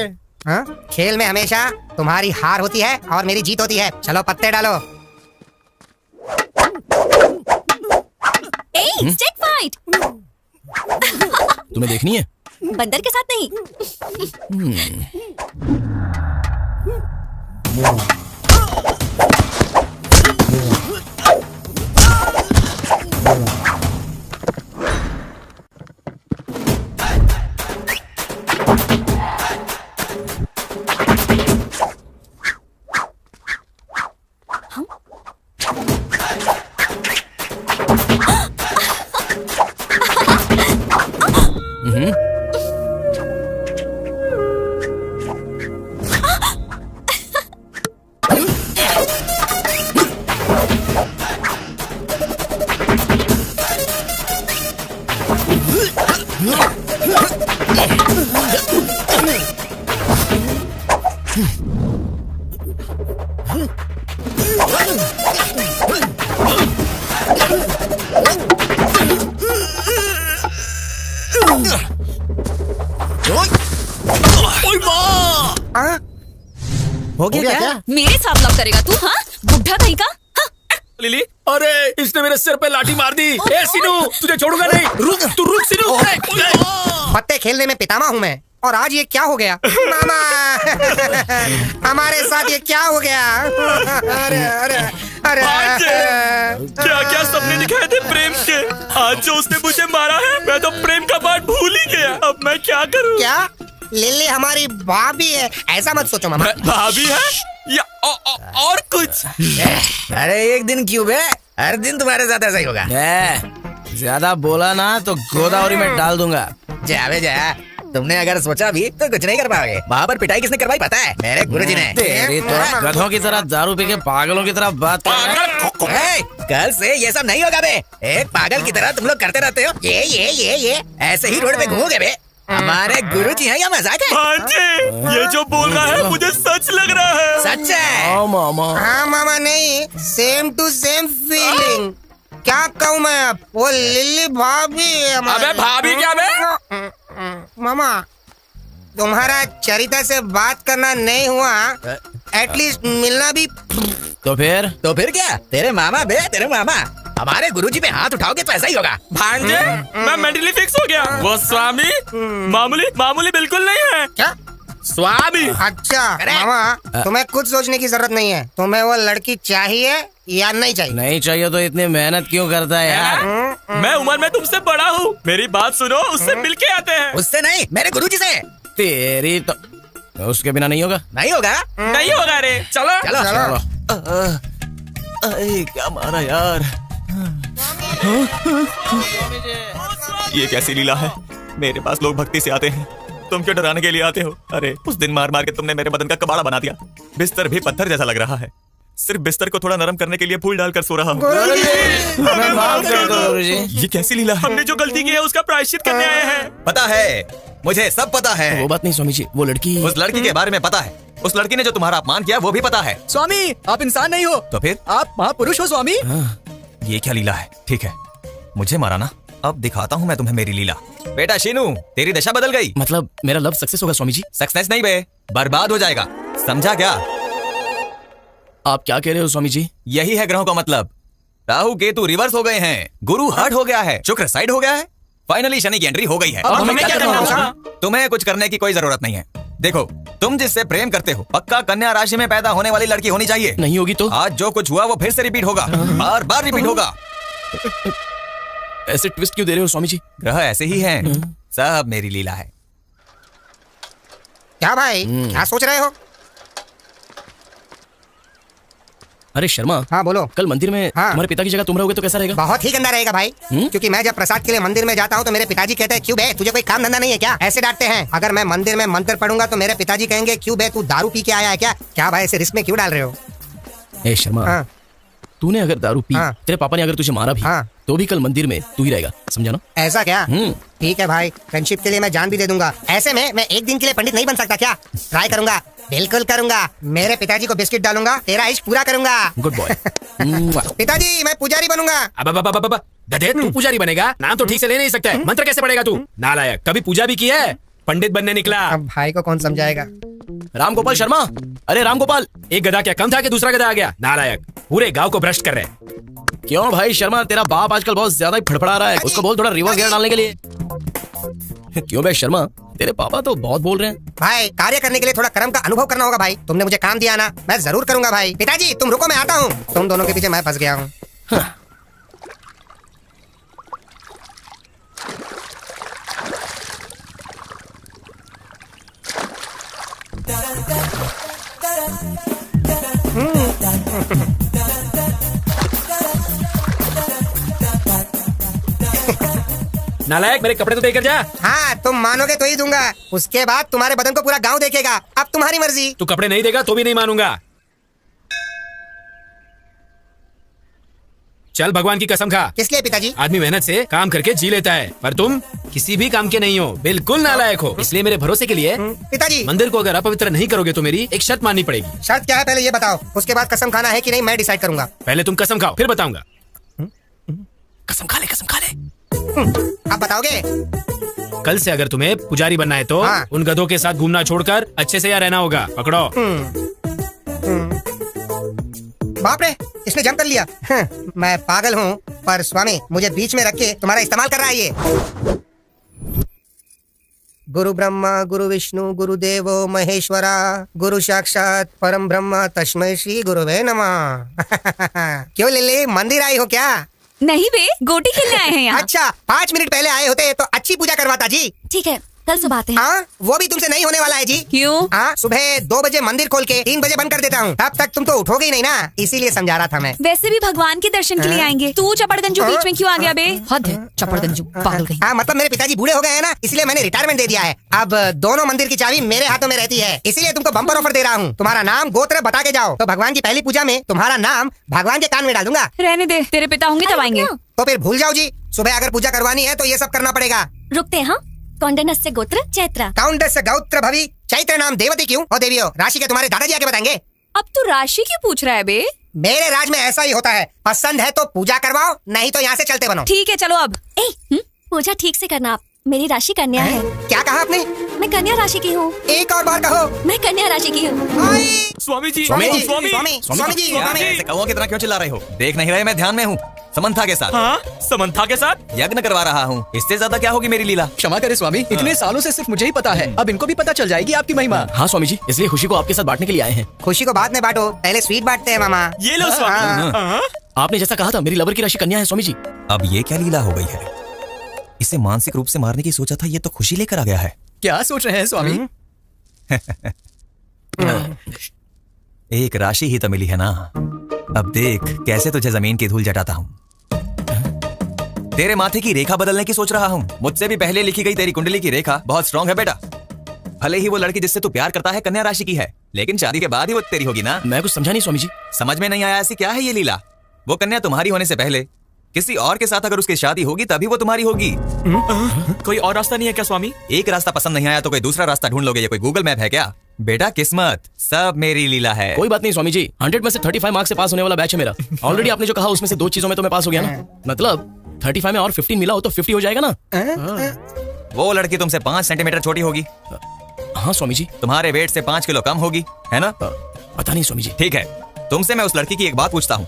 खेल में हमेशा तुम्हारी हार होती है और मेरी जीत होती है। चलो पत्ते डालो। Stick fight. तुम्हें देखनी है? बंदर के साथ नहीं। हो गया क्या? मेरे साथ लव करेगा तू? हाँ, बुढ़ा कहीं का। लिली, अरे इसने मेरे सिर पे लाठी मार दी। ए सीनू, तुझे छोड़ूंगा नहीं। रुक, तू रुक सीनू। पत्ते खेलने में पितामह हूँ मैं, और आज ये क्या हो गया? मामा हमारे साथ ये क्या हो गया? अरे अरे अरे क्या क्या सपने दिखाए थे प्रेम के। आज जो उसने मुझे मारा है, मैं तो प्रेम का पाठ भूल ही गया। अब मैं क्या करूं? क्या लिली हमारी भाभी है? ऐसा मत सोचो मामा। भाभी है या और कुछ? अरे एक दिन क्यों बे, हर दिन तुम्हारे साथ ऐसा ही होगा। ज्यादा बोला ना तो गोदावरी में डाल दूंगा। जा बे जा, तुमने अगर सोचा भी तो कुछ नहीं कर पाओगे। वहाँ पर पिटाई किसने करवाई पता है? मेरे गुरुजी ने। तेरी तो गधों की तरह दारू पी के पागलों की तरह बात कल से ये सब नहीं होगा बे। एक पागल की तरह तुम लोग करते रहते हो ये ऐसे ही रोड पे घूमोगे बे। हमारे गुरुजी हैं या मजाक है? ये जो बोल रहा है मुझे सच लग रहा है। सच है? हाँ मामा। हाँ मामा, नहीं, सेम टू सेम फीलिंग। क्या कहूँ मैं अब? वो लिली भाभी है। अबे भाभी क्या बे? मामा तुम्हारा चरिता से बात करना नहीं हुआ, एटलीस्ट मिलना भी। तो फिर क्या? तेरे मामा हमारे गुरुजी पे हाथ उठाओगे तो ऐसा ही होगा। भांजे, मैं मेंटली फिक्स हो गया। वो स्वामी मामूली बिल्कुल नहीं है। क्या स्वामी? अच्छा मामा, तुम्हें कुछ सोचने की जरूरत नहीं है। तुम्हें वो लड़की चाहिए या नहीं चाहिए? नहीं चाहिए तो इतनी मेहनत क्यों करता है यार? मैं उम्र में तुमसे बड़ा हूँ, मेरी बात सुनो। उससे मिलके आते हैं। उससे नहीं, मेरे गुरुजी से। तेरी तो उसके बिना नहीं होगा। नहीं होगा रे। चलो क्या मारा यार। ये कैसी लीला है? मेरे पास लोग भक्ति से आते हैं, तुम क्यों डराने के लिए आते हो? अरे उस दिन मार मार के तुमने मेरे बदन का कबाड़ा बना दिया। बिस्तर भी पत्थर जैसा लग रहा है। सिर्फ बिस्तर को थोड़ा नरम करने के लिए फूल डालकर सो रहा हूँ। ये कैसी लीला है? हमने जो गलती की है उसका प्रायश्चित करने आए हैं। पता है, मुझे सब पता है। वो बात नहीं स्वामी जी, वो लड़की। उस लड़की के बारे में पता है। उस लड़की ने जो तुम्हारा अपमान किया वो भी पता है। स्वामी, आप इंसान नहीं हो तो फिर आप महापुरुष हो स्वामी। ये क्या लीला है? ठीक है, मुझे मारा ना, अब दिखाता हूँ मैं तुम्हें मेरी लीला। बेटा शीनू, तेरी दशा बदल गई। मतलब मेरा लव सक्सेस होगा स्वामी जी? सक्सेस नहीं बे, बर्बाद हो जाएगा। समझा क्या? आप क्या कह रहे हो स्वामी जी? यही है ग्रहों का मतलब। राहु केतु रिवर्स हो गए हैं, गुरु हर्ट हो गया है, शुक्र साइड हो गया है, फाइनली शनि की एंट्री हो गई है। अब हमें क्या करना होगा? तुम्हें कुछ करने की कोई जरूरत नहीं है। देखो, तुम जिससे प्रेम करते हो पक्का कन्या राशि में पैदा होने वाली लड़की होनी चाहिए। नहीं होगी तो? आज जो कुछ हुआ वो फिर से रिपीट होगा, बार बार रिपीट होगा। ऐसे ट्विस्ट क्यों दे रहे हो स्वामी जी? ग्रह ऐसे ही हैं, सब मेरी लीला है। क्या भाई, क्या सोच रहे हो? अरे शर्मा। हाँ बोलो। कल मंदिर में हमारे पिता की जगह तुम रहोगे तो कैसा रहेगा? बहुत ही गंदा रहेगा भाई। क्योंकि मैं जब प्रसाद के लिए मंदिर में जाता हूँ तो मेरे पिताजी कहते हैं, क्यों बे तुझे कोई काम धंधा नहीं है क्या? ऐसे डांटते हैं। अगर मैं मंदिर में मंत्र पढ़ूंगा तो मेरे पिताजी कहेंगे, क्यों बे तू दारू पी के आया है क्या? क्या भाई ऐसे रिस्क में क्यों डाल रहे हो? ए शर्मा, तूने अगर दारू पी, तेरे पापा ने अगर तुझे मारा भी, तो भी कल मंदिर में तू ही रहेगा, समझा ना? ऐसा क्या? ठीक है भाई, फ्रेंडशिप के लिए मैं जान भी दे दूंगा। ऐसे में मैं एक दिन के लिए पंडित नहीं बन सकता क्या? ट्राई करूंगा, बिल्कुल करूंगा। मेरे पिताजी को बिस्किट डालूंगा, तेरा इश्क पूरा करूंगा। Good boy. पिताजी मैं पुजारी बनूंगा। अब गधे, तू पुजारी बनेगा? नाम तो ठीक से ले नहीं सकता है, मंत्र कैसे पढ़ेगा तू? नालायक, कभी पूजा भी की है? पंडित बनने निकला। अब भाई को कौन समझाएगा? रामगोपाल शर्मा, अरे रामगोपाल, एक गधा क्या कम था कि दूसरा गधा आ गया? नालायक, पूरे गांव को भ्रष्ट कर रहे। क्यों भाई शर्मा, तेरा बाप आजकल बहुत ज्यादा ही फड़फड़ा रहा है, उसको बोल थोड़ा रिवर्स गियर डालने के लिए। क्यों भाई शर्मा, तेरे पापा तो बहुत बोल रहे हैं। भाई कार्य करने के लिए थोड़ा कर्म का अनुभव करना होगा भाई। तुमने मुझे काम दिया ना, मैं जरूर करूंगा भाई। पिताजी तुम रुको, मैं आता हूँ। तुम दोनों के पीछे मैं फंस गया हूँ। नालायक, मेरे कपड़े तो देकर जा। हाँ तुम मानोगे तो ही दूंगा, उसके बाद तुम्हारे बदन को पूरा गांव देखेगा। अब तुम्हारी मर्जी। तू कपड़े नहीं देगा तो भी नहीं मानूंगा। चल भगवान की कसम खा। किस लिए पिताजी? आदमी मेहनत से काम करके जी लेता है, पर तुम किसी भी काम के नहीं हो, बिल्कुल नालायक हो। इसलिए मेरे भरोसे के लिए पिताजी मंदिर को अगर अपवित्र नहीं करोगे तो मेरी एक शर्त माननी पड़ेगी। शर्त क्या है पहले ये बताओ, उसके बाद कसम खाना है कि नहीं मैं डिसाइड करूंगा। पहले तुम कसम खाओ, फिर बताऊंगा। कसम खा ले, कसम खा ले। आप बताओगे? कल से अगर तुम्हें पुजारी बनना है तो उन गधों के साथ घूमना छोड़कर अच्छे से यहाँ रहना होगा। पकड़ो। बाप रे, इसने जंप कर लिया। मैं पागल हूँ, पर स्वामी मुझे बीच में रख के तुम्हारा इस्तेमाल कर रहा है ये। गुरु ब्रह्मा गुरु विष्णु गुरु देवो महेश्वरा गुरु साक्षात परम ब्रह्म तस्मै श्री गुरुवे नमः। क्यों ले मंदिर आई हो क्या? नहीं बे, गोटी खेलने आए हैं यहाँ। अच्छा, 5 मिनट पहले आए होते तो अच्छी पूजा करवाता जी। ठीक है, कल सुबह आते हैं। हाँ, वो भी तुमसे नहीं होने वाला है जी। क्यों? हाँ, सुबह 2 बजे मंदिर खोल के 3 बजे बंद कर देता हूँ, तब तक तुम तो उठोगे ही नहीं ना, इसीलिए समझा रहा था मैं। वैसे भी भगवान के दर्शन के लिए आएंगे, तू चपड़गंजू बीच में क्यों आ गया बे? हद है, चपड़गंजू पागल कहीं। हाँ, मतलब मेरे पिताजी बूढ़े हो गए हैं ना, इसलिए मैंने रिटायरमेंट दे दिया है। अब दोनों मंदिर की चाबी मेरे हाथों में रहती है, इसीलिए तुमको बम्पर ऑफर दे रहा हूँ। तुम्हारा नाम गोत्र बता के जाओ तो भगवान की पहली पूजा में तुम्हारा नाम भगवान के कान में डाल दूंगा। रहने दे, तेरे पिता होंगे तब आएंगे। तो फिर भूल जाओ जी, सुबह अगर पूजा करवानी है तो ये सब करना पड़ेगा। रुकते हैं। कौंडन्यस्य गोत्र चैत्रा। कौंडन्यस्य गोत्र भवि चैत्र नाम देवती क्यों? और देवियों, राशि के तुम्हारे दादाजी आके बताएंगे। अब तू राशि क्यों पूछ रहा है बे? मेरे राज में ऐसा ही होता है, पसंद है तो पूजा करवाओ, नहीं तो यहाँ से चलते बनो। ठीक है चलो अब। पूजा ठीक से करना, आप मेरी राशि कन्या है। क्या कहा आपने? मैं कन्या राशि की हूँ। एक और बार कहो। मैं कन्या राशि की हूँ। स्वामी जी, स्वामी जी, स्वामी, स्वामी जी, ऐसे कौओं की तरह क्यों चिल्ला रहे हो? देख नहीं रहे मैं ध्यान में हूँ। समंथा के साथ। हाँ, समंथा के साथ यज्ञ करवा रहा हूँ। इससे ज्यादा क्या होगी मेरी लीला? क्षमा करे स्वामी, इतने सालों से सिर्फ मुझे ही पता है, अब इनको भी पता चल जाएगी आपकी महिमा। हाँ स्वामी जी, इसलिए खुशी को आपके साथ बांटने के लिए आए हैं। खुशी को बाद में बांटो, पहले स्वीट बांटते हैं मामा। ये लो स्वामी। आपने जैसा कहा था, मेरी लवर की राशि कन्या है स्वामी जी। अब ये क्या लीला हो गई है? इसे मानसिक रूप से मारने की सोचा था, ये तो खुशी लेकर आ गया है। क्या सोच रहे हैं स्वामी? एक राशि ही तो मिली है ना। अब देख कैसे तुझे जमीन की धूल जटाता हूँ। तेरे माथे की रेखा बदलने की सोच रहा हूँ। मुझसे भी पहले लिखी गई तेरी कुंडली की रेखा बहुत स्ट्रांग है बेटा। भले ही वो लड़की जिससे तू प्यार करता है कन्या राशि की है, लेकिन शादी के बाद ही वो तेरी होगी ना। मैं कुछ समझा नहीं स्वामी जी। समझ में नहीं आया? ऐसी क्या है ये लीला? वो कन्या तुम्हारी होने से पहले किसी और के साथ अगर उसकी शादी होगी तभी वो तुम्हारी होगी। कोई और रास्ता नहीं है क्या स्वामी? एक रास्ता पसंद नहीं आया तो कोई दूसरा रास्ता ढूंढ लोगे। ये कोई गूगल मैप है क्या? बेटा किस्मत सब मेरी लीला है। कोई बात नहीं स्वामी जी, 100 में से 35 मार्क्स से पास होने वाला बैच है मेरा। ऑलरेडी आपने जो कहा उसमें से 2 चीजों में तो मैं पास हो गया ना। मतलब 35 में और 15 मिला हो तो 50 हो जाएगा ना। वो लड़की तुमसे 5 सेंटीमीटर छोटी होगी। हाँ स्वामी जी। तुम्हारे वेट से 5 किलो कम होगी, है ना? पता नहीं स्वामी जी। ठीक है, तुमसे मैं उस लड़की की एक बात पूछता हूँ।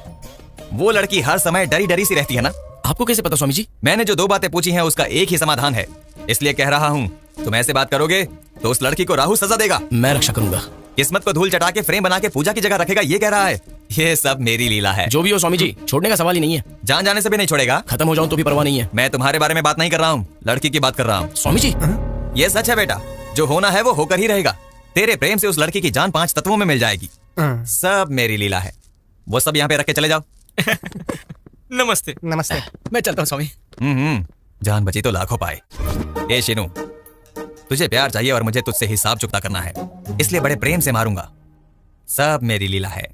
वो लड़की हर समय डरी डरी सी रहती है ना? आपको कैसे पता स्वामी जी? मैंने जो 2 बातें पूछी हैं उसका एक ही समाधान है, इसलिए कह रहा हूँ। तुम ऐसे बात करोगे तो उस लड़की को राहु सजा देगा। मैं रक्षा करूंगा। किस्मत को धूल चटा के फ्रेम बना के पूजा की जगह रखेगा, ये कह रहा है। ये सब मेरी लीला है। जो भी हो स्वामी जी, छोड़ने का सवाल ही नहीं है। जान जाने से भी नहीं छोड़ेगा। खत्म हो जाऊं तो भी परवाह नहीं है। मैं तुम्हारे बारे में बात नहीं कर रहा हूँ, लड़की की बात कर रहा हूँ। स्वामी जी ये सच है बेटा, जो होना है वो होकर ही रहेगा। तेरे प्रेम से उस लड़की की जान 5 तत्वों में मिल जाएगी। सब मेरी लीला है। वो सब यहाँ पे रख के चले जाओ। नमस्ते। नमस्ते। मैं चलता हूँ स्वामी। जान बची तो लाखों पाए। ए शिनू, तुझे प्यार चाहिए और मुझे तुझसे हिसाब चुकता करना है, इसलिए बड़े प्रेम से मारूंगा। सब मेरी लीला है।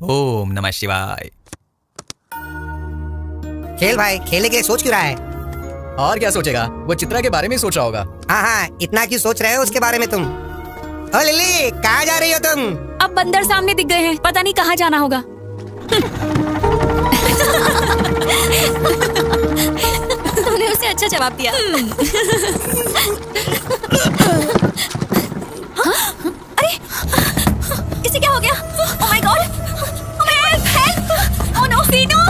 ओम नमः शिवाय। खेल भाई, खेलने के लिए सोच क्यों रहा है? और क्या सोचेगा, वो चित्रा के बारे में सोच रहा होगा। हाँ हाँ, इतना क्यों सोच रहे हो उसके बारे में तुम? ओ लिली, कहाँ जा रही हो तुम? अब बंदर सामने दिख गए हैं, पता नहीं कहाँ जाना होगा। तुमने उसे अच्छा जवाब दिया। अरे इसे क्या हो गया? Oh my god! Help! Oh no! Seenu!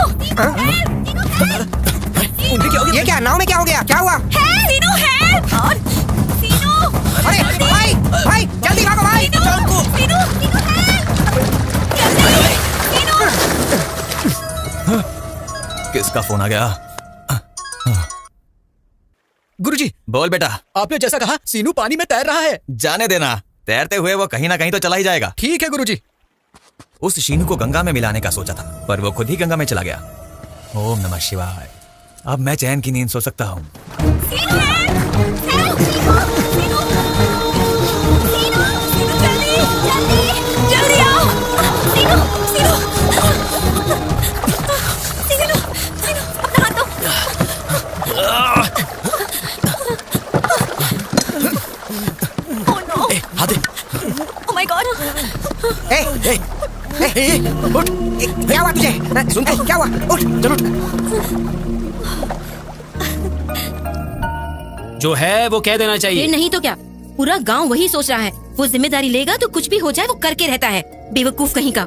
ये क्या, नाव में क्या हो गया? क्या हुआ? सीनू हेल्प! सीनू! अरे भाई, भाई जल्दी भागो भाई! सीनू! सीनू किसका फोन आ गया? गुरुजी। बोल बेटा। आपने जैसा कहा सीनू पानी में तैर रहा है। जाने देना, तैरते हुए वो कहीं ना कहीं तो चला ही जाएगा। ठीक है गुरुजी। उस शीनू को गंगा में मिलाने का सोचा था, पर वो खुद ही गंगा में चला गया। ओम नमः शिवाय। अब मैं चैन की नींद सो सकता हूँ। उठ! क्या हुआ तुझे? सुन तो, क्या हुआ? उठ! चल उठ! जो है वो कह देना चाहिए। नहीं तो क्या, पूरा गांव वही सोच रहा है। वो जिम्मेदारी लेगा तो कुछ भी हो जाए वो करके रहता है, बेवकूफ कहीं का।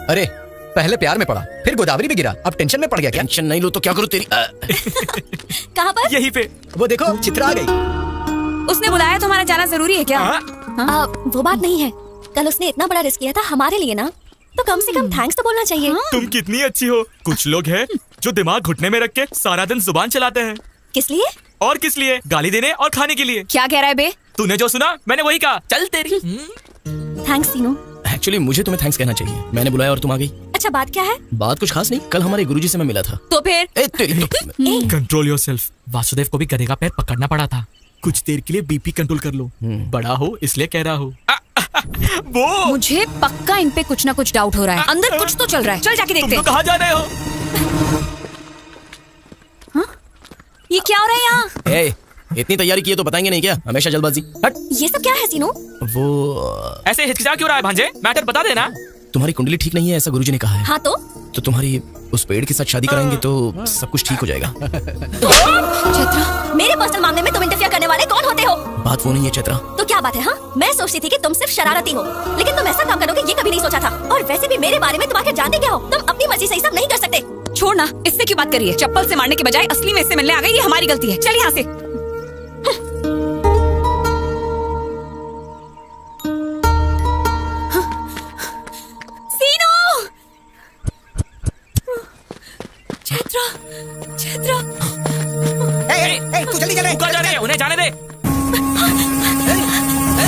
अरे पहले प्यार में पड़ा, फिर गोदावरी में गिरा, अब टेंशन में पड़ गया क्या? टेंशन नहीं लो तो क्या करूं तेरी? कहाँ पर? यहीं पे। वो देखो चित्रा आ गई। उसने बुलाया तो हमारा जाना जरूरी है क्या? वो बात नहीं है, कल उसने इतना बड़ा रिस्क लिया था हमारे लिए ना, तो कम से कम थैंक्स तो बोलना चाहिए। तुम कितनी अच्छी हो। कुछ लोग हैं जो दिमाग घुटने में रख के सारा दिन जुबान चलाते हैं। किस लिए? और किस लिए? गाली देने और खाने के लिए। क्या कह रहा है बे? तूने जो सुना मैंने वही कहा। चल तेरी। थैंक्स सीनू। एक्चुअली मुझे तुम्हें थैंक्स कहना चाहिए, मैंने बुलाया और तुम आ गई। अच्छा बात क्या है? बात कुछ खास नहीं, कल हमारे गुरुजी से मैं मिला था। तो फिर? Control yourself. वासुदेव को भी गधे का पैर पकड़ना पड़ा था। कुछ देर के लिए बीपी कंट्रोल कर लो। बड़ा हो इसलिए कह रहा हूँ। वो मुझे पक्का इन पे कुछ ना कुछ डाउट हो रहा है। अंदर कुछ तो चल रहा है। चल जाके देखते हैं। तुम तो कहाँ जा रहे हो? क्या हो रहा है यहाँ? ए, इतनी तैयारी की है तो बताएंगे नहीं क्या? हमेशा जल्दबाजी। हट। ये सब क्या है सीनू? वो ऐसे हिचकिचा क्यों रहा है भांजे? मैटर बता देना। तुम्हारी कुंडली ठीक नहीं है ऐसा गुरुजी ने कहा है। हाँ तो तुम्हारी उस पेड़ के साथ शादी कराएंगे तो सब कुछ ठीक हो जाएगा। चैत्रा, मेरे पर्सनल मामले में तुम इंटरफियर करने वाले कौन होते हो? बात वो नहीं है चैत्रा। तो क्या बात है? हाँ, मैं सोचती थी कि तुम सिर्फ शरारती हो, लेकिन तुम ऐसा काम करोगे ये कभी नहीं सोचा था। और वैसे भी मेरे बारे में तुम आखिर जानते क्या हो? तुम अपनी मर्जी से ही सब नहीं कर सकते। छोड़ना, इससे क्यों बात करिए? चप्पल से मारने के बजाय असली में इससे मिलने आ गई, ये हमारी गलती है। चल यहाँ से। चैत्रा, तू जल्दी चल कहाँ जा रही है? उन्हें जाने दे।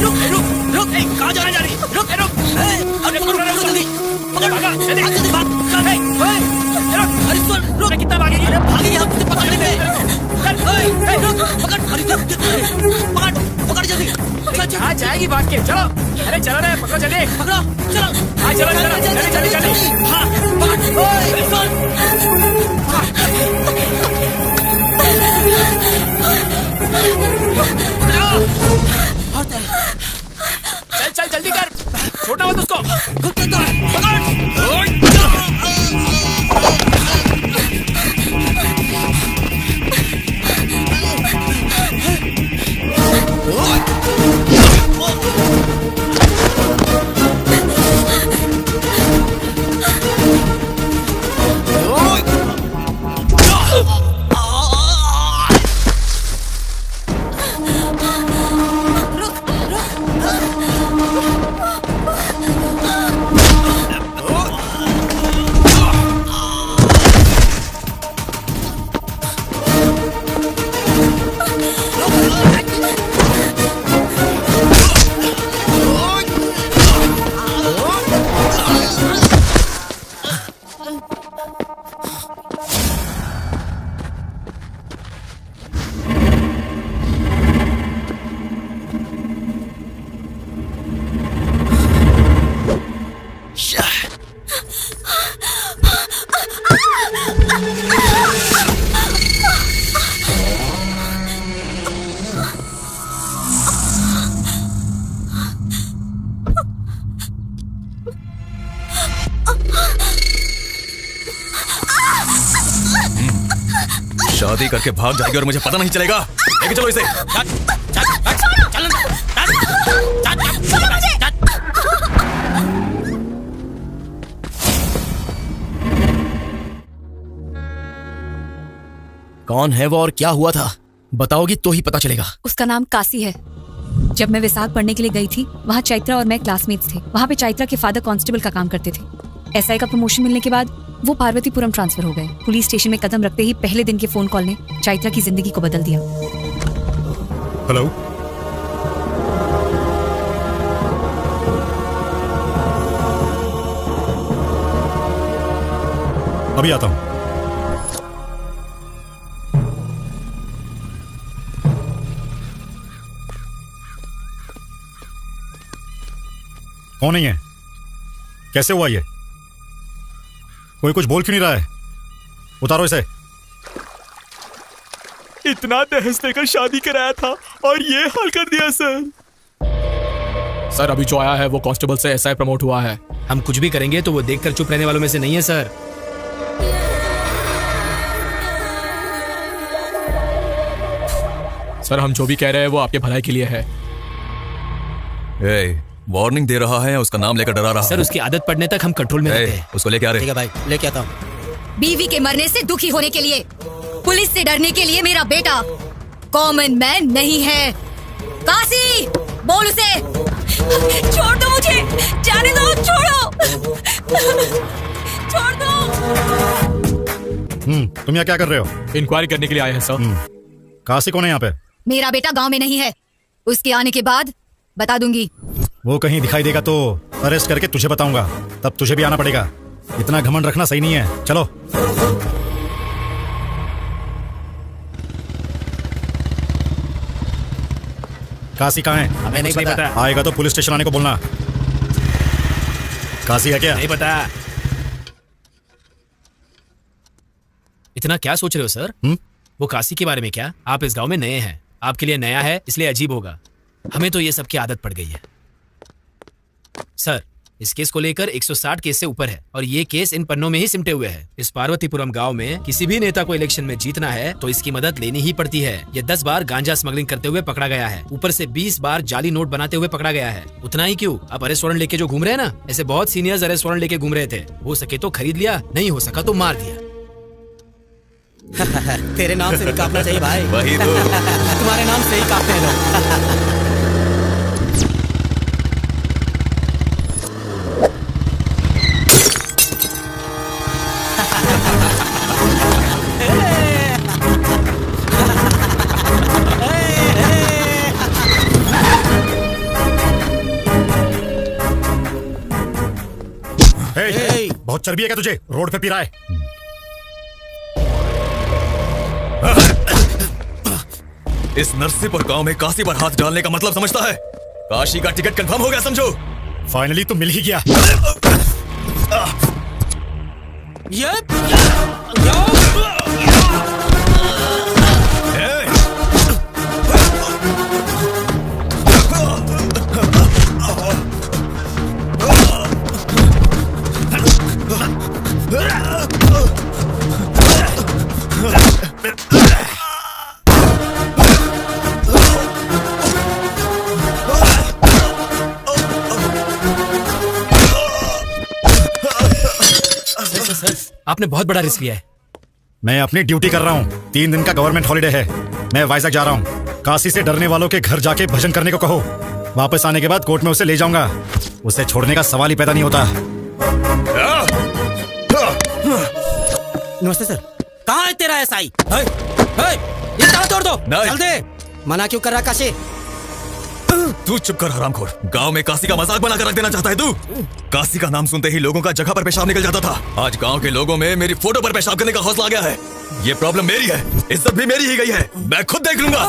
रुक, कहाँ जा रही? रुक, जल्दी, जल्दी भाग, रुक, कितना भागी? अरे भागी, हम तुझे पकड़ने में। पकड़ जल्दी। हाँ जाएगी भाग के, चलो। अरे चलो रे, पकड़ो जल्दी, पकड़ो, चलो। हाँ चलो, जल्दी। हाँ, पकड़। चल जल्दी कर, छोटा मत उसको। शादी करके भाग जाएगी और मुझे पता नहीं चलेगा। लेके चलो इसे। कौन है वो और क्या हुआ था? बताओगी तो ही पता चलेगा। उसका नाम काशी है। जब मैं विशाख पढ़ने के लिए गई थी, वहाँ चैत्रा और मैं क्लासमेट्स थे। वहाँ पे चैत्रा के फादर कांस्टेबल का काम करते थे। एसआई का प्रमोशन मिलने के बाद वो पार्वतीपुरम ट्रांसफर हो गए। पुलिस स्टेशन में कदम रखते ही पहले दिन के फोन कॉल ने चैत्रा की जिंदगी को बदल दिया। हेलो, अभी आता हूं। कौन नहीं है? कैसे हुआ ये? कोई कुछ बोल क्यों नहीं रहा है? उतारो इसे। इतना दहेज देकर शादी कराया था और ये हाल कर दिया सर। सर अभी जो आया है वो कांस्टेबल से एसआई प्रमोट हुआ है। हम कुछ भी करेंगे तो वो देखकर चुप रहने वालों में से नहीं है सर। सर हम जो भी कह रहे हैं वो आपके भलाई के लिए है। वार्निंग दे रहा है, उसका नाम लेकर डरा रहा है। सर उसकी आदत पड़ने तक हम कंट्रोल में रहते हैं। उसको लेके आ रहे। ठीक है भाई, लेके आता हूँ। बीवी के मरने से दुखी होने के लिए, पुलिस से डरने के लिए मेरा बेटा कॉमन मैन नहीं है। काशी, बोल उसे। छोड़ दो मुझे, जाने दो, छोड़ो, छोड़ दो। तुम यहाँ क्या कर रहे हो? इंक्वायरी करने के लिए आए हैं सर। काशी कौन है यहाँ पे? मेरा बेटा गांव में नहीं है, उसके आने के बाद बता दूंगी। वो कहीं दिखाई देगा तो अरेस्ट करके तुझे बताऊंगा, तब तुझे भी आना पड़ेगा। इतना घमंड रखना सही नहीं है। चलो। काशी कहाँ है? हमें नहीं पता। आएगा तो पुलिस स्टेशन आने को बोलना। काशी है क्या? नहीं पता। इतना क्या सोच रहे हो सर? वो काशी के बारे में क्या? आप इस गांव में नए हैं, आपके लिए नया है इसलिए अजीब होगा। हमें तो ये सब की आदत पड़ गई है। सर, इस केस को लेकर 160 केस से ऊपर है और ये केस इन पन्नों में ही सिमटे हुए हैं। इस पार्वतीपुरम गांव में किसी भी नेता को इलेक्शन में जीतना है तो इसकी मदद लेनी ही पड़ती है। ये 10 बार गांजा स्मगलिंग करते हुए पकड़ा गया है, ऊपर से 20 बार जाली नोट बनाते हुए पकड़ा गया है। उतना ही क्यों, आप अरेस्ट वारंट लेके जो घूम रहे हैं ना, ऐसे बहुत सीनियर्स अरेस्ट वारंट लेके घूम रहे थे। हो सके तो खरीद लिया, नहीं हो सका तो मार दिया। तेरे नाम से भी कांपना चाहिए भाई। वही तो। तुम्हारे नाम से ही कांपते हैं लोग। बहुत चर्बी है क्या तुझे? रोड पे पी रहा है। इस नरसिंहपुर गांव में काशी पर हाथ डालने का मतलब समझता है? काशी का टिकट कंफर्म हो गया समझो। फाइनली तो मिल ही गया। आपने बहुत बड़ा रिस्क लिया है। मैं अपनी ड्यूटी कर रहा हूँ। 3 दिन का गवर्नमेंट हॉलिडे है। मैं वाइजैक जा रहा हूँ। काशी से डरने वालों के घर जाके भजन करने को कहो। वापस आने के बाद कोर्ट में उसे ले जाऊंगा। उसे छोड़ने का सवाल ही पैदा नहीं होता। नमस्ते सर। कहाँ है तेरा एसआई? ये ताला तोड़ दो। चल दे। मना क्यों कर रहा काशी? तू चुप कर हरामखोर। गांव में काशी का मजाक बनाकर रख देना चाहता है तू? काशी का नाम सुनते ही लोगों का जगह पर पेशाब निकल जाता था। आज गांव के लोगों में मेरी फोटो पर पेशाब करने का हौसला आ गया है। ये प्रॉब्लम मेरी है, इज्जत भी मेरी ही गई है। मैं खुद देख लूंगा।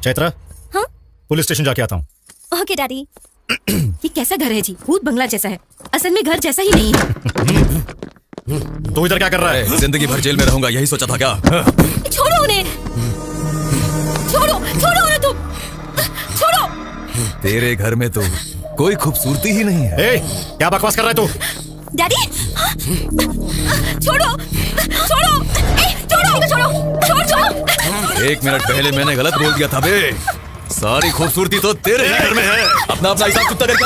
चैत्रा, हाँ? पुलिस स्टेशन जाके आता हूँ। Okay daddy. ये कैसा घर है जी? भूत बंगला जैसा है। असल में घर जैसा ही नहीं है। तू इधर क्या कर रहा है? जिंदगी भर जेल में रहूंगा यही सोचा था क्या? छोड़ो उन्हें। छोड़ो उन्हें तुम। छोड़ो। तेरे घर में तो कोई खूबसूरती ही नहीं है। क्या बकवास कर रहा है तू? डैडी छोड़ो। छोड़ो। 1 मिनट पहले मैंने गलत बोल दिया था बे। सारी खूबसूरती तो तेरे ही घर में है। अपना अपना हिसाब कुत्ता करके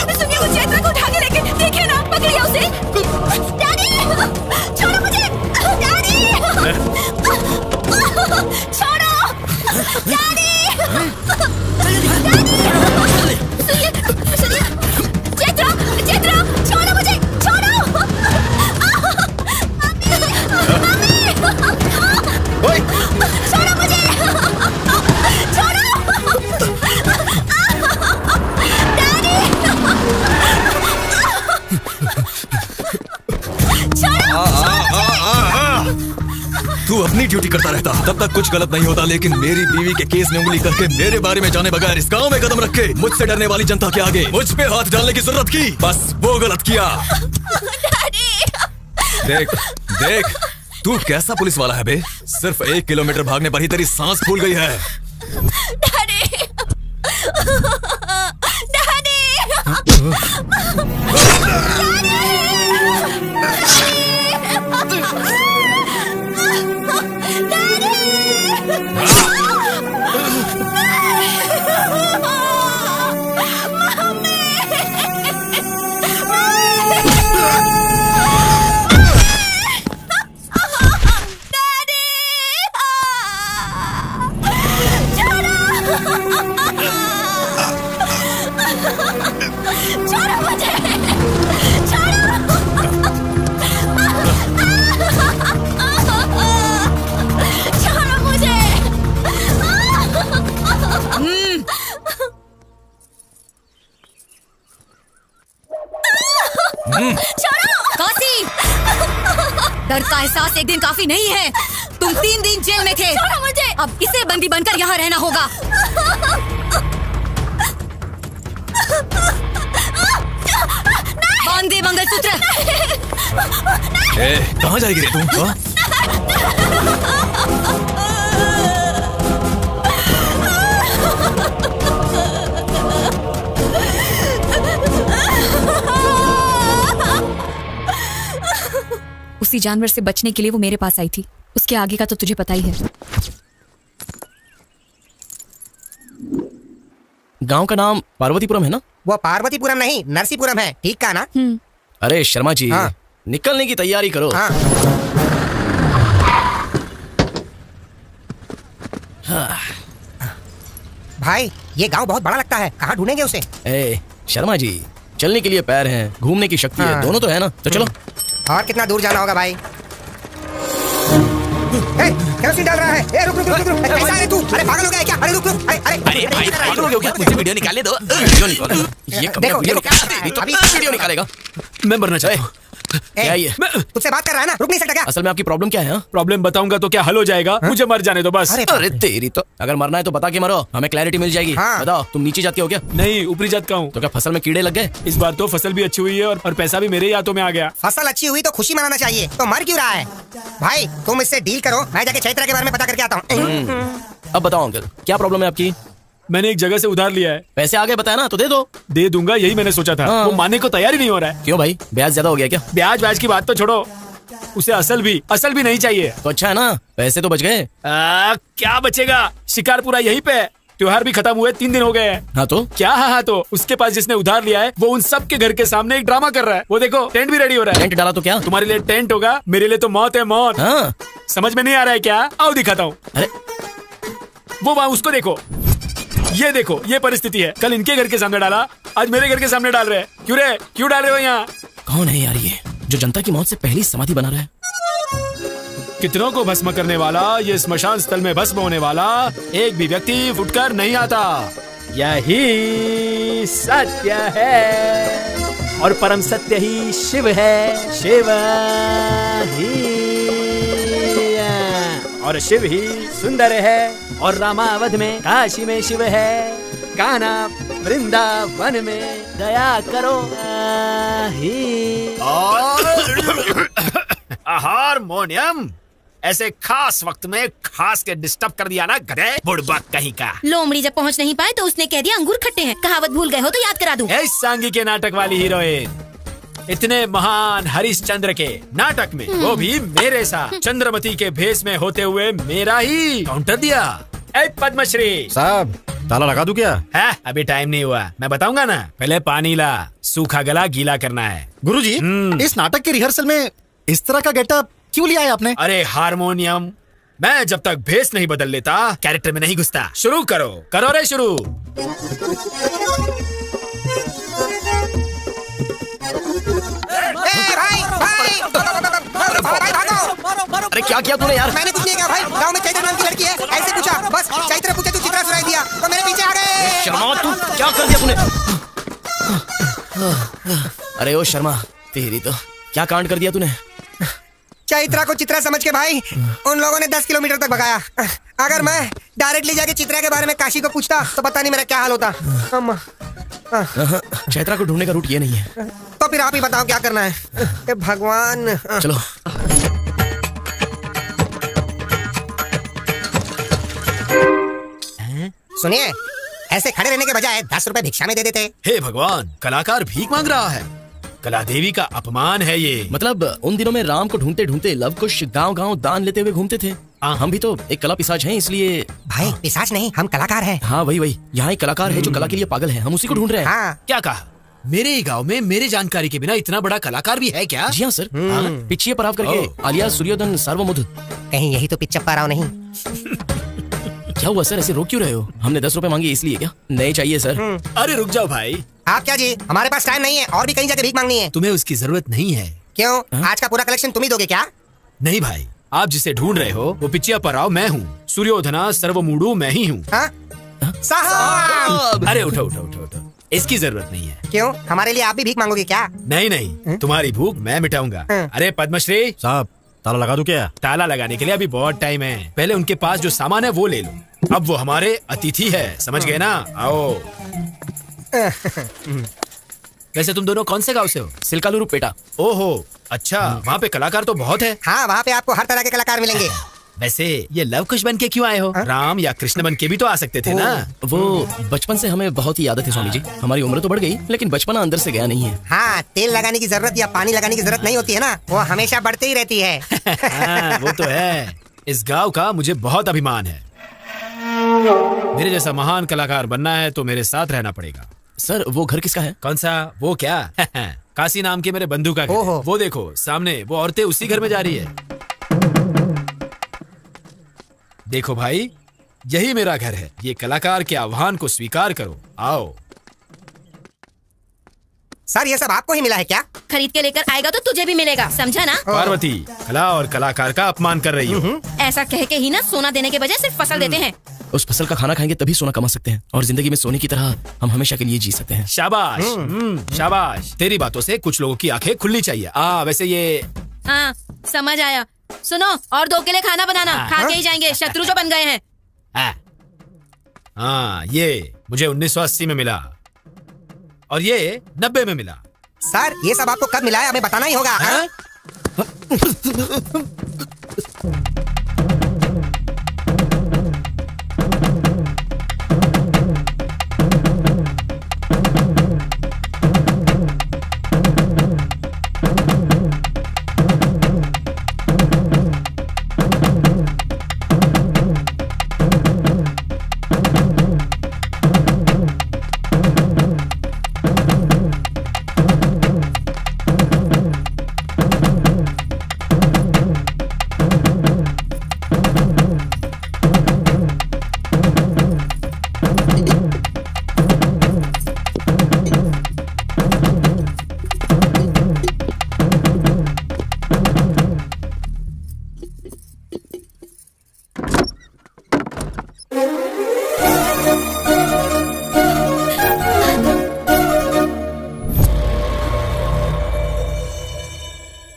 सुनिए वो चैत्रा को उठा के लेके देखिए ना, पकड़िए उसे। डैडी छोड़ो मुझे। डैडी छोड़ो। डैडी सुनिए चैत्रा छोड़ो मुझे। छोड़ो। ओए छोड़ो मुझे। छोड़ो। तू अपनी ड्यूटी करता रहता, तब तक कुछ गलत नहीं होता, लेकिन मेरी बीवी के केस में उंगली करके मेरे बारे में जाने बगैर इस गांव में कदम रखे मुझसे डरने वाली जनता के आगे मुझ पे हाथ डालने की जरूरत की, बस वो गलत किया। देख तू कैसा पुलिस वाला है बे? सिर्फ 1 किलोमीटर भागने पर ही तेरी सांस फूल गई है। काशी, डर का एहसास एक दिन काफी नहीं है। तुम 3 दिन जेल में थे। छोड़ो मुझे। अब इसे बंदी बनकर यहाँ रहना होगा। बांध दे मंगलसूत्र। कहाँ जाएगी रे तू? हाँ? उसी जानवर से बचने के लिए वो मेरे पास आई थी। उसके आगे का तो तुझे पता ही है। गांव का नाम पार्वतीपुरम है ना? वो पार्वतीपुरम नहीं, नरसीपुरम है। ठीक कहा ना? अरे शर्मा जी, हाँ। निकलने की तैयारी करो। हाँ। भाई ये गांव बहुत बड़ा लगता है, कहाँ ढूंढेंगे उसे? ए शर्मा जी, चलने के लिए पैर हैं, घूमने की शक्ति है, दोनों तो है ना, तो चलो। और कितना दूर जाना होगा भाई? केरोसिन डाल रहा है। ए, रुक रुक रुक रुक। कैसा है तू? अरे पागल हो गया क्या? अरे रुक रुक। अरे भाई पागल हो गया क्या? मुझे वीडियो निकालने दो। वीडियो निकालो। ये कब देखो, वीडियो देखो, निकालेगा? तो अभी वीडियो निकालेगा। मैं मरना चाहता हूँ। क्या ये? तुझसे बात कर रहा है ना, रुक नहीं सकता क्या? असल में आपकी प्रॉब्लम क्या है? प्रॉब्लम बताऊंगा तो क्या हल हो जाएगा? मुझे मर जाने दो बस। अरे तेरी तो, अगर मरना है तो बता के मरो, हमें क्लैरिटी मिल जाएगी। बताओ, तुम नीची जात के हो क्या? नहीं, ऊपरी जात का हूँ। तो क्या फसल में कीड़े लग गए? इस बार तो फसल भी अच्छी हुई है और पैसा भी मेरे ही हाथों में आ गया। फसल अच्छी हुई तो खुशी मनाना चाहिए, तो मर क्यों रहा है? भाई तुम इससे डील करो, मैं जाके चैत्रा के बारे में पता करके आता हूँ। अब बताओ अंकल, क्या प्रॉब्लम है आपकी? मैंने एक जगह से उधार लिया है। पैसे आगे बताया ना, तो दे दो। दे दूंगा, यही मैंने सोचा था। वो मानने को तैयार ही नहीं हो रहा है। क्यों भाई, ब्याज ज्यादा हो गया क्या? ब्याज की बात तो छोड़ो, उसे असल भी नहीं चाहिए। तो अच्छा है ना, पैसे तो बच गए। क्या बचेगा, शिकार पूरा यहीं पे। त्योहार भी खत्म हुए 3 दिन हो गए हैं। हाँ तो क्या? हाँ तो उसके पास जिसने उधार लिया है वो उन सब के घर के सामने एक ड्रामा कर रहा है। वो देखो, टेंट भी रेडी हो रहा है। टेंट डाला तो क्या? तुम्हारे लिए टेंट होगा, मेरे लिए तो मौत है मौत। हाँ। समझ में नहीं आ रहा है क्या? आओ दिखाता हूँ। अरे वो वहाँ उसको देखो, ये देखो, ये परिस्थिति है। कल इनके घर के सामने डाला, आज मेरे घर के सामने डाल रहे हैं। क्यों डाल रहे हो यहाँ? कौन है यार ये, जो जनता की मौत से पहली समाधि बना रहा है? कितनों को भस्म करने वाला, ये स्मशान स्थल में भस्म होने वाला एक भी व्यक्ति फुटकर नहीं आता। यही सत्य है और परम सत्य ही शिव है। शिव ही और शिव ही सुंदर है और रामावध में काशी में शिव है। कान्हा वृंदावन में दया करो हारमोनियम ऐसे खास वक्त में खास के डिस्टर्ब कर दिया ना गधे, बुड़बक कहीं का। लोमड़ी जब पहुंच नहीं पाए तो उसने कह दिया अंगूर खट्टे हैं। कहावत भूल गए हो तो याद करा दूं। सांगी के नाटक वाली हीरोइन, इतने महान हरिश्चंद्र के नाटक में वो भी मेरे साथ चंद्रमती के भेष में होते हुए मेरा ही काउंटर दिया। पद्मश्री साहब, ताला लगा दूं क्या? है, अभी टाइम नहीं हुआ, मैं बताऊंगा ना। पहले पानी ला, सूखा गला गीला करना है। गुरुजी, इस नाटक के रिहर्सल में इस तरह का गेटअप क्यों लिया है आपने? अरे हारमोनियम, मैं जब तक भेष नहीं बदल लेता कैरेक्टर में नहीं घुसता। शुरू करो रे शुरू। अरे क्या किया तूने यार? मैंने कुछ नहीं किया भाई, गांव में चैत्र नाम की लड़की है, ऐसे पूछा, बस चैत्र पूछे तो चित्रा सुनाई दिया तो मेरे पीछे आ गए। शर्मा, तू क्या कर दिया तूने? अरे ओ शर्मा, तेरी तो क्या कांड कर दिया तूने? चैत्रा को चित्रा समझ के भाई उन लोगों ने 10 किलोमीटर तक भगाया। अगर मैं डायरेक्टली जाके चित्रा के बारे में काशी को पूछता तो पता नहीं मेरा क्या हाल होता। चैत्रा को ढूंढने का रूट ये नहीं है। तो फिर आप ही बताओ क्या करना है। भगवान। चलो। सुनिए, ऐसे खड़े रहने के बजाय 10 रुपए भिक्षा में दे देते। हे भगवान, कलाकार भीख मांग रहा है। कला देवी का अपमान है ये। मतलब उन दिनों में राम को ढूंढते ढूंढते लव कुश गांव-गांव दान लेते हुए घूमते थे। हम भी तो एक कला पिशाच हैं, इसलिए। भाई पिशाच नहीं, हम कलाकार हैं। हाँ वही, यहाँ एक कलाकार है जो कला के लिए पागल है, हम उसी को ढूंढ रहे हैं। हाँ। क्या कहा? मेरे ही गांव में मेरे जानकारी के बिना इतना बड़ा कलाकार भी है क्या? जी हाँ सर, पिछिए पराव करके आलिया सूर्योदन सार्वमुद। कहीं यही तो पिच्चप्पा राव नहीं? क्या हुआ सर, ऐसे रोक क्यों रहे हो? हमने 10 रुपए मांगे इसलिए क्या? नहीं चाहिए सर। अरे रुक जाओ भाई। आप क्या जी, हमारे पास टाइम नहीं है और भी कहीं जाके भीख मांगनी है। तुम्हें उसकी जरूरत नहीं है। क्यों? आज का पूरा कलेक्शन तुम ही दोगे क्या? नहीं भाई, आप जिसे ढूंढ रहे हो वो पिचिया पराव मैं हूँ, सूर्योधना सर्वमूडू मैं ही हूँ। साहब! अरे उठो, इसकी जरूरत नहीं है। क्यों? हमारे लिए आप भी भीख मांगोगे क्या? नहीं, तुम्हारी भूख मैं मिटाऊंगा। अरे पद्मश्री साहब, ताला लगा दूं क्या? ताला लगाने के लिए अभी बहुत टाइम है, पहले उनके पास जो सामान है वो ले लो। अब वो हमारे अतिथि है, समझ गए ना? आओ। वैसे तुम दोनों कौन से गांव से हो? सिल्कालुरु पेटा। ओहो, अच्छा। वहाँ पे कलाकार तो बहुत है। हाँ, वहाँ पे आपको हर तरह के कलाकार मिलेंगे। वैसे ये लव कुश बन के क्यों आए हो? राम या कृष्ण बन के भी तो आ सकते थे ना। वो बचपन से हमें बहुत ही आदत है स्वामी जी। हमारी उम्र तो बढ़ गई लेकिन बचपना अंदर से गया नहीं है। हाँ, तेल लगाने की जरूरत या पानी लगाने की जरूरत नहीं होती है ना, वो हमेशा बढ़ती ही रहती है। हाँ, वो तो है। इस गांव का मुझे बहुत अभिमान है। मेरे जैसा महान कलाकार बनना है तो मेरे साथ रहना पड़ेगा। सर, वो घर किसका है? कौन सा? वो क्या? काशी नाम के मेरे बंधु का घर है। वो देखो सामने, वो औरतें उसी घर में जा रही है। देखो भाई, यही मेरा घर है। ये कलाकार के आह्वान को स्वीकार करो। आओ। सर, ये सब आपको ही मिला है क्या? खरीद के लेकर आएगा तो तुझे भी मिलेगा, समझा ना? पार्वती, कला और कलाकार का अपमान कर रही हो। ऐसा कह के ही ना सोना देने के बजाय सिर्फ फसल देते हैं। उस फसल का खाना खाएंगे तभी सोना कमा सकते हैं और जिंदगी में सोने की तरह हम हमेशा के लिए जी सकते हैं। शाबाश, शाबाश। तेरी बातों से कुछ लोगों की आंखें खुलनी चाहिए। वैसे ये हाँ, समझ आया। सुनो, और 2 के लिए खाना बनाना। खा के ही जाएंगे, शत्रु जो बन गए हैं। हाँ, ये मुझे 1980 में मिला और ये 90 में मिला। सर, ये सब आपको कब मिला है हमें बताना ही होगा।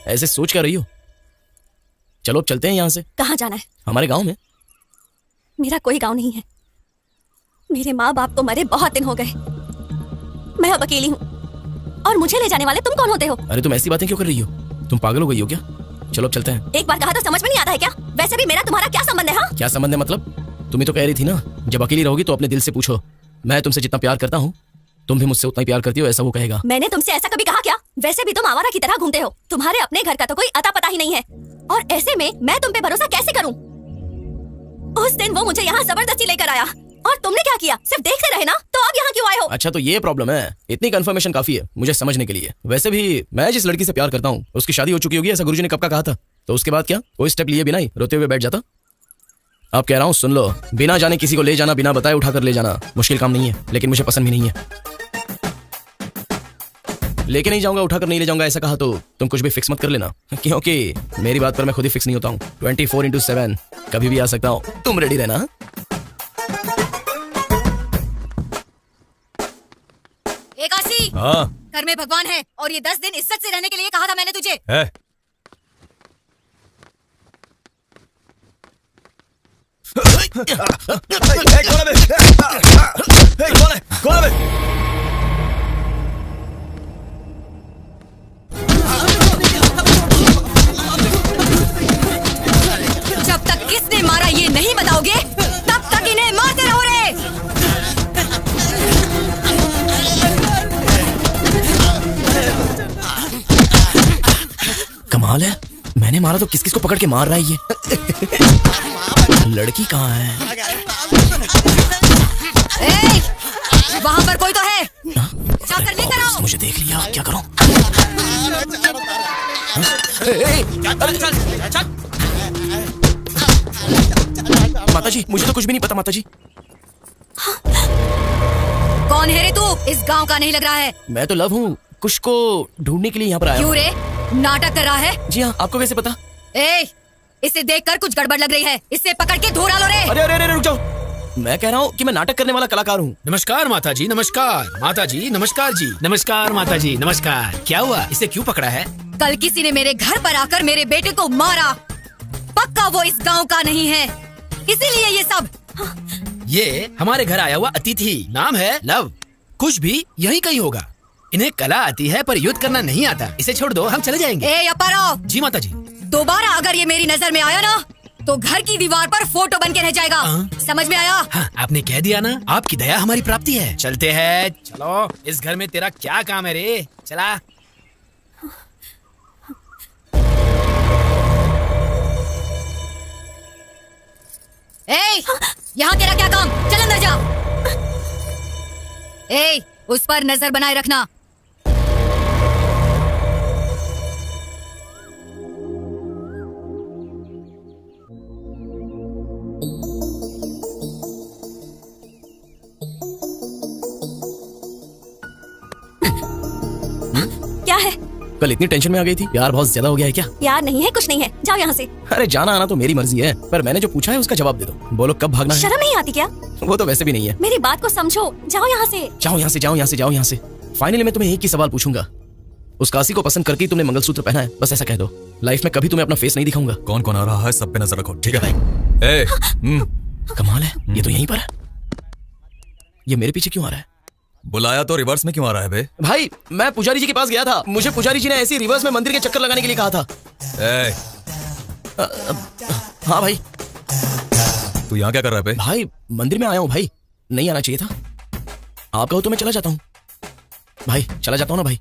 ऐसे सोच क्या रही हो? चलो अब चलते हैं यहाँ से। कहाँ जाना है? हमारे गांव में। मेरा कोई गांव नहीं है। मेरे माँ बाप तो मरे बहुत दिन हो गए। मैं अब अकेली हूँ और मुझे ले जाने वाले तुम कौन होते हो? अरे तुम ऐसी बातें क्यों कर रही हो? तुम पागल हो गई हो क्या? चलो अब चलते हैं। एक बार कहा तो समझ में नहीं आता है क्या? वैसे भी मेरा तुम्हारा क्या संबंध है? हाँ, क्या संबंध है मतलब? तुम ही तो कह रही थी ना, जब अकेली रहोगी तो अपने दिल से पूछो। मैं तुमसे जितना प्यार करता हूँ तुम भी मुझसे उतना ही प्यार करती हो, ऐसा वो कहेगा। मैंने तुमसे ऐसा कभी कहा क्या? वैसे भी तुम आवारा की तरह घूमते हो। तुम्हारे अपने घर का तो कोई अता पता ही नहीं है और ऐसे में मैं तुम पे भरोसा कैसे करूं? उस दिन वो मुझे यहाँ जबरदस्ती लेकर आया और तुमने क्या किया? सिर्फ देखते रहे ना, तो अब यहाँ क्यों आए हो? अच्छा, तो ये प्रॉब्लम है। इतनी कंफर्मेशन काफी है मुझे समझने के लिए। वैसे भी मैं जिस लड़की से प्यार करता हूँ उसकी शादी हो चुकी होगी, ऐसा गुरुजी ने कब का कहा था। तो उसके बाद क्या कोई स्टेप लिए बिना ही रोते हुए बैठ जाता? अब कह रहा हूँ सुन लो, बिना जाने किसी को ले जाना, बिना बताए उठाकर ले जाना मुश्किल काम नहीं है, लेकिन मुझे पसंद भी नहीं है। लेके नहीं जाऊंगा, उठाकर नहीं ले जाऊंगा ऐसा कहा तो तुम कुछ भी फिक्स मत कर लेना, क्योंकि मेरी बात पर मैं खुद ही फिक्स नहीं होता हूँ। 24/7 कभी भी आ सकता हूँ, तुम रेडी रहना। एकासी, हाँ घर में भगवान है और ये 10 दिन इज्जत से रहने के लिए कहा था मैंने तुझे। है। कौन है? जब तक किसने मारा ये नहीं बताओगे तब तक इन्हें मारते रहो रे। कमाल है, मैंने मारा तो किस किस को पकड़ के मार रहा है ये। लड़की कहाँ है? वहाँ पर कोई तो है, जाकर लेकर आओ। मुझे देख लिया, क्या करूं? माताजी, मुझे तो कुछ भी नहीं पता माताजी। कौन है रे तू? इस गांव का नहीं लग रहा है। मैं तो लव हूँ, कुछ को ढूंढने के लिए यहाँ पर आया। क्यों रे, नाटक कर रहा है? जी हाँ, आपको कैसे पता? इसे देखकर कुछ गड़बड़ लग रही है, इससे पकड़ के धो डालो रे। अरे अरे अरे रुक जाओ, मैं कह रहा हूँ कि मैं नाटक करने वाला कलाकार हूँ। नमस्कार माता जी, नमस्कार माता जी, नमस्कार जी, नमस्कार माता जी, नमस्कार। क्या हुआ, इसे क्यों पकड़ा है? कल किसी ने मेरे घर पर आकर मेरे बेटे को मारा। पक्का वो इस गांव का नहीं है, इसीलिए ये सब। ये हमारे घर आया हुआ अतिथि, नाम है लव। कुछ भी यही कहीं होगा। इन्हें कला आती है पर युद्ध करना नहीं आता। इसे छोड़ दो, हम चले जाएंगे। ए अपाराव, जी माता जी। दोबारा अगर ये मेरी नजर में आया ना तो घर की दीवार पर फोटो बन के रह जाएगा। समझ में आया? हाँ, आपने कह दिया ना, आपकी दया हमारी प्राप्ति है। चलते हैं। चलो, इस घर में तेरा क्या काम है रे? चला। ए, यहाँ तेरा क्या काम? चल अंदर जा। ए, उस पर नजर बनाए रखना। क्या है? कल इतनी टेंशन में आ गई थी, प्यार बहुत ज्यादा हो गया है क्या? यार नहीं है, कुछ नहीं है, जाओ यहाँ से। अरे जाना आना तो मेरी मर्जी है, पर मैंने जो पूछा है उसका जवाब दे दो। बोलो कब भागना है? शर्म नहीं आती क्या? वो तो वैसे भी नहीं है। मेरी बात को समझो, जाओ यहाँ से। जाओ यहाँ से, जाओ यहाँ से, जाओ यहाँ से। फाइनली मैं तुम्हें एक ही सवाल पूछूंगा, उस काशी को पसंद करके तुमने मंगलसूत्र पहना है, बस ऐसा कह दो। लाइफ में कभी तुम्हें अपना फेस नहीं दिखाऊंगा। कौन कौन आ रहा है सब पे नजर रखो, ठीक है? कमाल है, ये तो यहीं पर है। ये मेरे पीछे क्यों आ रहा है? बुलाया तो रिवर्स में क्यों आ रहा है बे? भाई मैं पुजारी जी के पास गया था, मुझे पुजारी जी ने ऐसी रिवर्स में मंदिर के चक्कर लगाने के लिए कहा था। हाँ भाई। तू यहाँ क्या कर रहा है बे? भाई मंदिर में आया हूँ भाई, नहीं आना चाहिए था। आप कहो तो मैं चला जाता हूँ भाई, चला जाता हूँ ना भाई।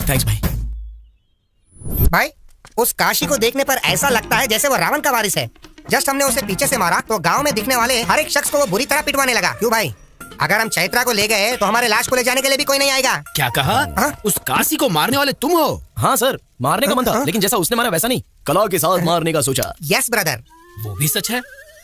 थैंक्स भाई। भाई उस काशी को देखने पर ऐसा लगता है जैसे वो रावण का वारिस है। जस्ट हमने उसे पीछे से मारा तो गांव में दिखने वाले हर एक शख्स को वो बुरी तरह पिटवाने लगा। क्यों भाई? अगर हम चैत्रा को ले गए तो हमारे लाश को ले जाने के लिए भी कोई नहीं आएगा। क्या कहा? उस काशी को मारने वाले तुम हो? हाँ सर, मारने का मन था, लेकिन जैसा उसने मारा वैसा नहीं, कला के साथ मारने का सोचा। Yes brother. वो भी सच है,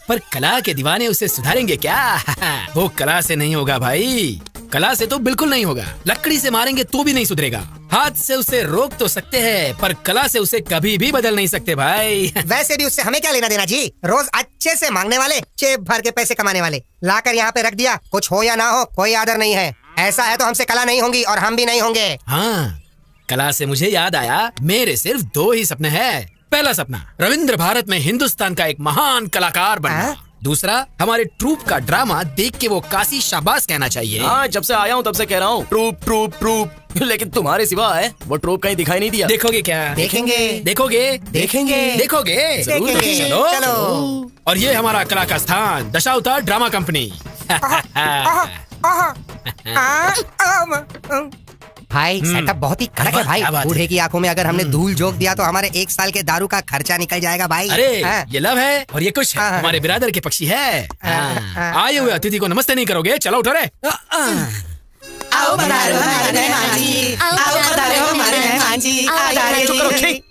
पर कला के दीवाने उसे सुधारेंगे क्या? वो कला से नहीं होगा भाई, कला से तो बिल्कुल नहीं होगा। लकड़ी से मारेंगे तो भी नहीं सुधरेगा। हाथ से उसे रोक तो सकते हैं, पर कला से उसे कभी भी बदल नहीं सकते भाई। वैसे भी उससे हमें क्या लेना देना जी? रोज अच्छे से मांगने वाले, जेब भर के पैसे कमाने वाले, लाकर यहाँ पे रख दिया, कुछ हो या ना हो कोई आदर नहीं है। ऐसा है तो हमसे कला नहीं होंगी और हम भी नहीं होंगे। हाँ, कला से मुझे याद आया, मेरे सिर्फ 2 ही सपने हैं। पहला सपना रविंद्र भारत में हिंदुस्तान का एक महान कलाकार बनना। दूसरा, हमारे ट्रूप का ड्रामा देख के वो काशी शाबाश कहना चाहिए। हाँ, जब से आया हूँ तब से कह रहा हूँ ट्रूप ट्रूप ट्रूप, लेकिन तुम्हारे सिवा है वो ट्रूप कहीं दिखाई नहीं दिया। देखोगे क्या? देखेंगे। देखोगे? देखेंगे। देखोगे? देखेंगे। चलो चलो। और ये हमारा कला का स्थान, दशावतार ड्रामा कंपनी। भाई सेटअप बहुत ही कड़क है भाई। बूढ़े की आंखों में अगर हमने धूल झोंक दिया तो हमारे 1 साल के दारू का खर्चा निकल जाएगा भाई। अरे ये लव है और ये कुछ हमारे बिरादर के पक्षी है। आए हुए अतिथि को नमस्ते नहीं करोगे? चलो उठो रे। आओ पधारो हमारे मेहमान जी, आओ पधारो हमारे मेहमान जी, चुप करो, छी।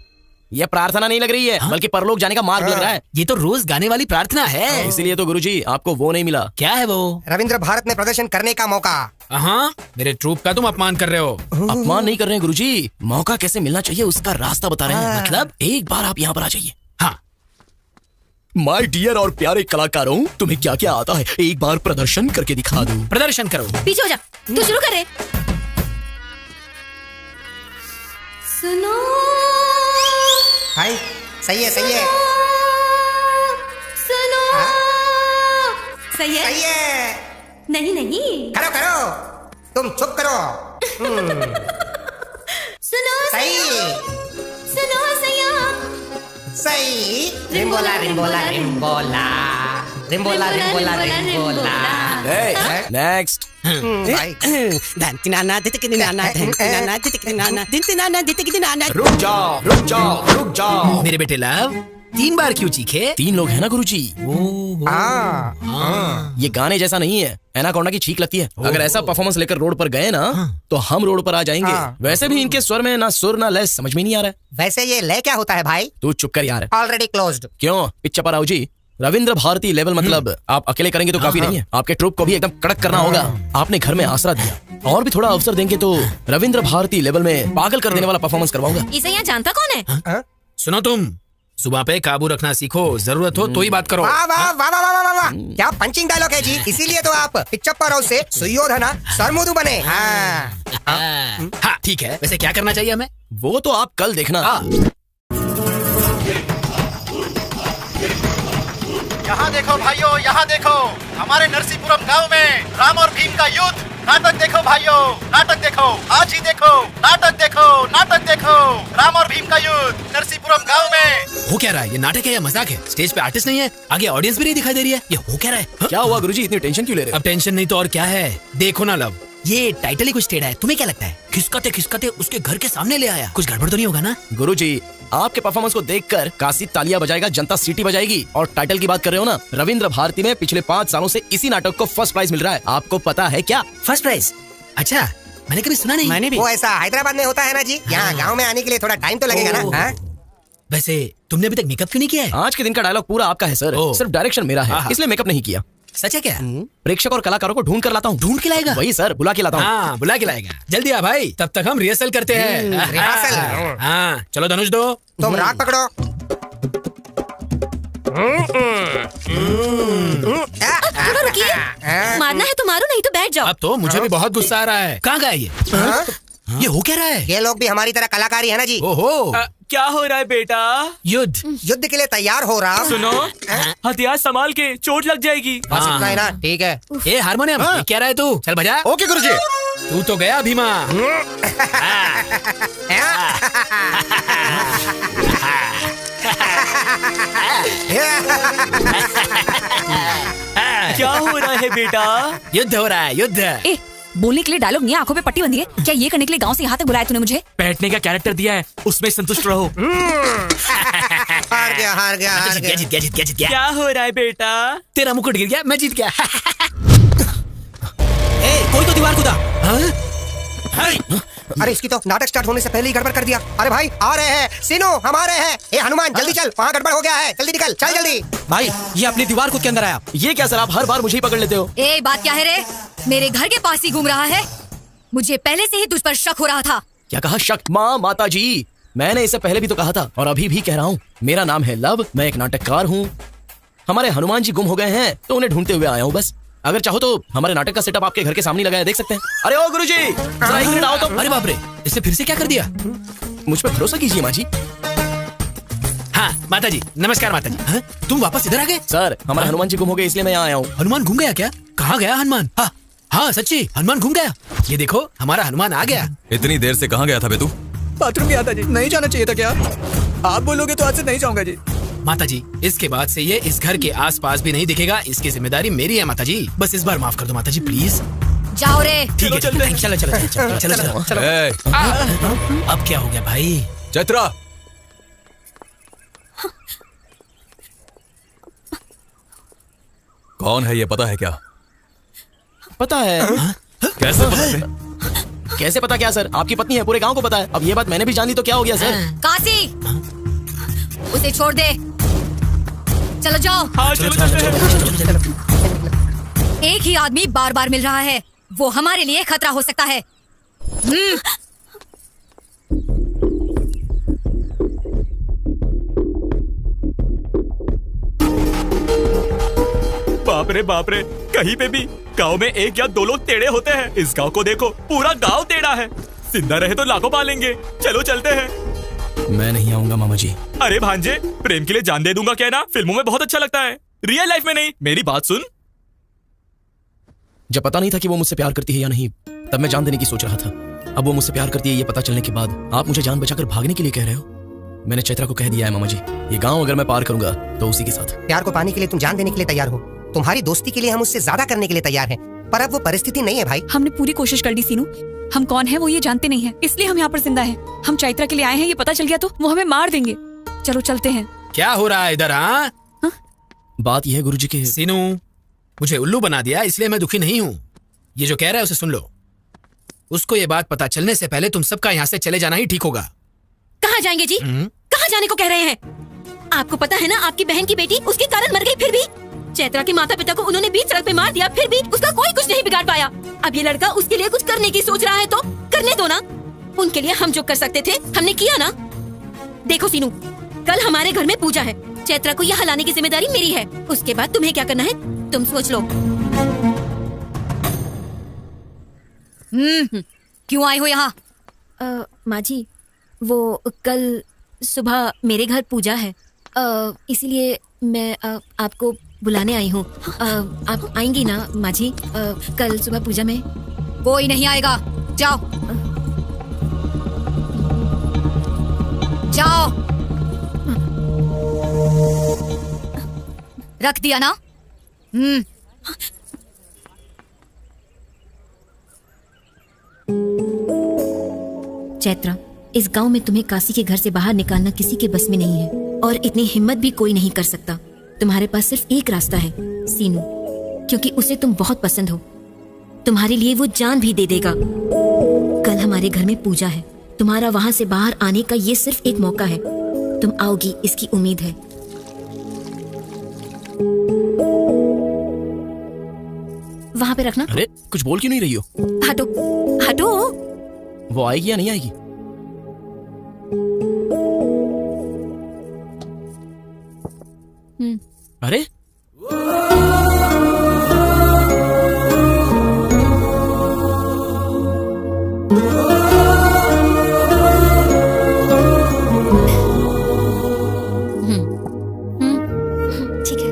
ये प्रार्थना नहीं लग रही है, बल्कि परलोक जाने का मार्ग लग रहा है। ये तो रोज गाने वाली प्रार्थना है। इसीलिए तो गुरुजी आपको वो नहीं मिला। क्या है वो? रविंद्र भारत में प्रदर्शन करने का मौका। हाँ, मेरे ट्रूप का तुम अपमान कर रहे हो। अपमान नहीं कर रहे हैं गुरुजी, मौका कैसे मिलना चाहिए उसका रास्ता बता रहे हैं। मतलब एक बार आप यहाँ पर आ जाइए। हाँ। माय डियर और प्यारे कलाकारों, तुम्हें क्या क्या आता है एक बार प्रदर्शन करके दिखा दो। प्रदर्शन करो। पीछे हो जा, तू शुरू कर रे। सुनो भाई, सही है, सही है, सुनो। सही है, सही है। नहीं नहीं, करो करो, तुम चुप करो। सुनो सही, सुनो सैया, सही। रिम्बोला रिम्बोला रिम्बोला रिम्बोला रिम्बोला रिम्बोला। नेक्स्ट। रुक जाओ रुक जाओ रुक जाओ। मेरे बेटे लव, 3 बार क्यों चीखे? 3 लोग हैं ना गुरुजी। ये गाने जैसा नहीं है, एनाकोंडा की छींक लगती है। अगर ऐसा परफॉर्मेंस लेकर रोड पर गए ना तो हम रोड पर आ जाएंगे। वैसे भी इनके स्वर में ना सुर ना लय समझ में नहीं आ रहा है। वैसे ये लय क्या होता है भाई? तू चुप कर यार। Already closed. क्यों पिच्चा राव जी? रविंद्र भारती लेवल मतलब आप अकेले करेंगे तो काफी नहीं है, आपके ट्रूप को भी एकदम कड़क करना होगा। आपने घर में आसरा दिया, और भी थोड़ा अवसर देंगे तो रविंद्र भारती लेवल में पागल कर देने वाला परफॉर्मेंस करवाऊंगा। इसे यहाँ जानता कौन है? सुनो, तुम जुबान पे काबू रखना सीखो, जरूरत हो तो ही बात करो। वाह वाह वाह वाह वाह वाह, क्या पंचिंग डायलॉग है जी। इसीलिए तो आप पिच्चप्पा राव से सुयोधना सरमुदु बने। हाँ ठीक है, वैसे क्या करना चाहिए हमें? वो तो आप कल देखना। यहाँ देखो भाइयों, यहाँ देखो, हमारे नरसीपुरम गांव में राम और भीम का युद्ध नाटक देखो भाइयों, नाटक देखो, आज ही देखो, नाटक देखो, नाटक देखो। राम और भीम का युद्ध नरसीपुरम गांव में। हो क्या रहा है? ये नाटक है या मजाक है? स्टेज पे आर्टिस्ट नहीं है, आगे ऑडियंस भी नहीं दिखाई दे रही है। ये हो क्या रहा है? क्या हुआ गुरुजी, इतनी टेंशन क्यों ले रहे हो? अब टेंशन नहीं तो और क्या है। देखो ना लव, ये टाइटल ही कुछ टेढ़ा है। तुम्हें क्या लगता है? खिसकाते खिसकाते उसके घर के सामने ले आया। कुछ गड़बड़ तो नहीं होगा ना? गुरुजी, आपके परफॉर्मेंस को देखकर काशी तालियां बजाएगा, जनता सीटी बजाएगी। और टाइटल की बात कर रहे हो ना, रविंद्र भारती में पिछले 5 सालों से इसी नाटक को फर्स्ट प्राइज मिल रहा है। आपको पता है क्या? First prize? अच्छा, मैंने कभी सुना नहीं। मैंने भी। वो ऐसा हैदराबाद में होता है ना जी, यहाँ गांव में आने के लिए थोड़ा टाइम तो लगेगा ना। हाँ? वैसे तुमने अभी तक मेकअप क्यों नहीं किया है? आज के दिन का डायलॉग पूरा आपका है सर, सिर्फ डायरेक्शन मेरा है, इसलिए मेकअप नहीं किया। सच है क्या? प्रेक्षक और कलाकारों को ढूंढ कर लाता हूँ। ढूंढ के लाएगा? वही सर, बुला के लाता हूँ। हाँ, बुला के लाएगा। जल्दी आ भाई, तब तक हम रिहर्सल करते हैं। रिहर्सल? हाँ, चलो धनुष दो। तुम राग पकड़ो। थोड़ा रुकिए, मारना है तो मारो, नहीं तो बैठ जाओ। अब तो मुझे भी बहुत गुस्सा आ रहा है। कहाँ गया ये? ये हो क्या रहा है? ये लोग भी हमारी तरह कलाकारी है ना जी। ओहो, क्या हो रहा है बेटा? युद्ध। युद्ध के लिए तैयार हो रहा। सुनो, हथियार संभाल के, चोट लग जाएगी। बस इतना ही ना, ठीक है। ए हारमोनियम, ये क्या रहा है तू? चल बजा। ओके गुरुजी। तू तो गया भीमा। क्या हो रहा है बेटा? युद्ध हो रहा है, युद्ध। ए, बोलने के लिए डायलॉग नहीं है, आंखों पे पट्टी बंधी है क्या? ये करने के लिए गांव से यहाँ तक बुलाया तूने मुझे? बैठने का कैरेक्टर दिया है, उसमें संतुष्ट रहो। हार गया, हार गया, हार गया। जीत गया, जीत गया, जीत गया। क्या हो रहा है बेटा? तेरा मुकुट गिर गया, मैं जीत गया। ए, कोई तो दीवार कूदा। अरे इसकी तो नाटक स्टार्ट होने से पहले ही गड़बड़ कर दिया। अरे भाई आ रहे हैं, सीनो हम आ रहे हैं। ए हनुमान जल्दी चल, वहाँ गड़बड़ हो गया है, जल्दी निकल, चल जल्दी। भाई ये अपनी दीवार कूद के अंदर आया। ये क्या सर, आप हर बार मुझे ही पकड़ लेते हो। ए बात क्या है रे? मेरे घर के पास ही घूम रहा है। मुझे पहले से ही तुझ पर शक हो रहा था। क्या कहा? शक? माँ, माता जी, मैंने इसे पहले भी तो कहा था और अभी भी कह रहा हूँ। मेरा नाम है लव, मैं एक नाटककार हूँ। हमारे हनुमान जी गुम हो गए हैं तो उन्हें ढूंढते हुए आया हूँ बस। अगर चाहो तो हमारे नाटक का सेटअप आपके घर के सामने लगाया, देख सकते हैं। अरे ओ गुरुजी, जरा एक मिनट आओ तो। अरे बाप रे, इसने फिर से क्या कर दिया? मुझ पर भरोसा कीजिए माँ जी। हाँ माता जी, नमस्कार माता जी। हाँ? तुम वापस इधर आ गए? सर, हमारे हनुमान जी गुम हो गए इसलिए मैं यहाँ आया हूँ। हनुमान घूम गया क्या? कहाँ गया हनुमान? हाँ हाँ सच्ची, हनुमान घूम गया। ये देखो, हमारा हनुमान आ गया। इतनी देर से कहाँ गया था बे तू? बाथरूम गया था जी। नहीं जाना चाहिए था क्या? आप बोलोगे तो आज से नहीं जाऊंगा जी। माता जी, इसके बाद से ये इस घर के आसपास भी नहीं दिखेगा। इसकी जिम्मेदारी मेरी है माता जी। बस इस बार माफ कर दो माता जी, प्लीज। जाओ रे। ठीक है, चलो चलो चलो चलो। अब क्या हो गया भाई? चैत्रा, कौन है ये पता है क्या? पता है। कैसे पता है? कैसे पता क्या सर? आपकी पत्नी है, पूरे गांव को पता है। अब ये बात मैंने भी जान ली तो क्या हो गया सर? काशी, उसे छोड़ दे। चलो जाओ। हाँ, चलो। एक ही आदमी बार बार मिल रहा है, वो हमारे लिए खतरा हो सकता है। बाप रे, कहीं पे भी गांव में एक या दो लोग टेढ़े होते हैं। इस गांव को देखो, पूरा गांव टेढ़ा है। जिंदा रहे तो लाखों पालेंगे। चलो चलते हैं। मैं नहीं आऊंगा मामा जी। अरे भांजे, प्रेम के लिए जान दे दूंगा कहना फिल्मों में बहुत अच्छा लगता है, रियल लाइफ में नहीं। मेरी बात सुन। जब पता नहीं था कि वो मुझसे प्यार करती है या नहीं, तब मैं जान देने की सोच रहा था। अब वो मुझसे प्यार करती है ये पता चलने के बाद आप मुझे जान बचाकर भागने के लिए कह रहे हो? मैंने चैत्रा को कह दिया है मामा जी, ये गांव अगर मैं पार करूंगा तो उसी के साथ। प्यार को पाने के लिए तुम जान देने के लिए तैयार हो। तुम्हारी दोस्ती के लिए हम उससे ज्यादा करने के लिए तैयार हैं, पर अब वो परिस्थिति नहीं है भाई। हमने पूरी कोशिश कर दी सीनू। हम कौन है वो ये जानते नहीं है, इसलिए हम यहाँ पर जिंदा हैं। हम चैत्रा के लिए आए हैं, ये पता चल गया तो वो हमें मार देंगे। चलो चलते हैं। क्या हो रहा है इधर? हाँ, बात यह है गुरुजी के। सीनू, मुझे उल्लू बना दिया, इसलिए मैं दुखी नहीं हूँ। ये जो कह रहा है उसे सुन लो। उसको ये बात पता चलने से पहले तुम सबका यहाँ से चले जाना ही ठीक होगा। कहाँ जाएंगे जी? कहाँ जाने को कह रहे हैं? आपको पता है ना, आपकी बहन की बेटी उसके कारण मर गई, फिर भी चैत्रा के माता पिता को उन्होंने बीच सड़क पे मार दिया, फिर भी उसका कोई कुछ नहीं बिगाड़ पाया। अब ये लड़का उसके लिए कुछ करने की सोच रहा है तो करने दो ना। उनके लिए हम जो कर सकते थे हमने किया ना। देखो सीनू, कल हमारे घर में पूजा है। चैत्रा को यहाँ लाने की जिम्मेदारी मेरी है। उसके बाद तुम्हें क्या करना है तुम सोच लो। क्यों आई हो यहाँ? माँ जी, वो कल सुबह मेरे घर पूजा है, इसीलिए मैं आपको बुलाने आई हूँ। आप आएंगी ना माँ जी? कल सुबह पूजा में कोई नहीं आएगा, जाओ जाओ। रख दिया ना? चैत्रा, इस गांव में तुम्हें काशी के घर से बाहर निकालना किसी के बस में नहीं है और इतनी हिम्मत भी कोई नहीं कर सकता। तुम्हारे पास सिर्फ एक रास्ता है, सीनू, क्योंकि उसे तुम बहुत पसंद हो। तुम्हारे लिए वो जान भी दे देगा। कल हमारे घर में पूजा है, तुम्हारा वहां से बाहर आने का ये सिर्फ एक मौका है। तुम आओगी इसकी उम्मीद है। वहां पे रखना। अरे कुछ बोल क्यों नहीं रही हो? हटो हटो। वो आएगी या नहीं आएगी? अरे ठीक है।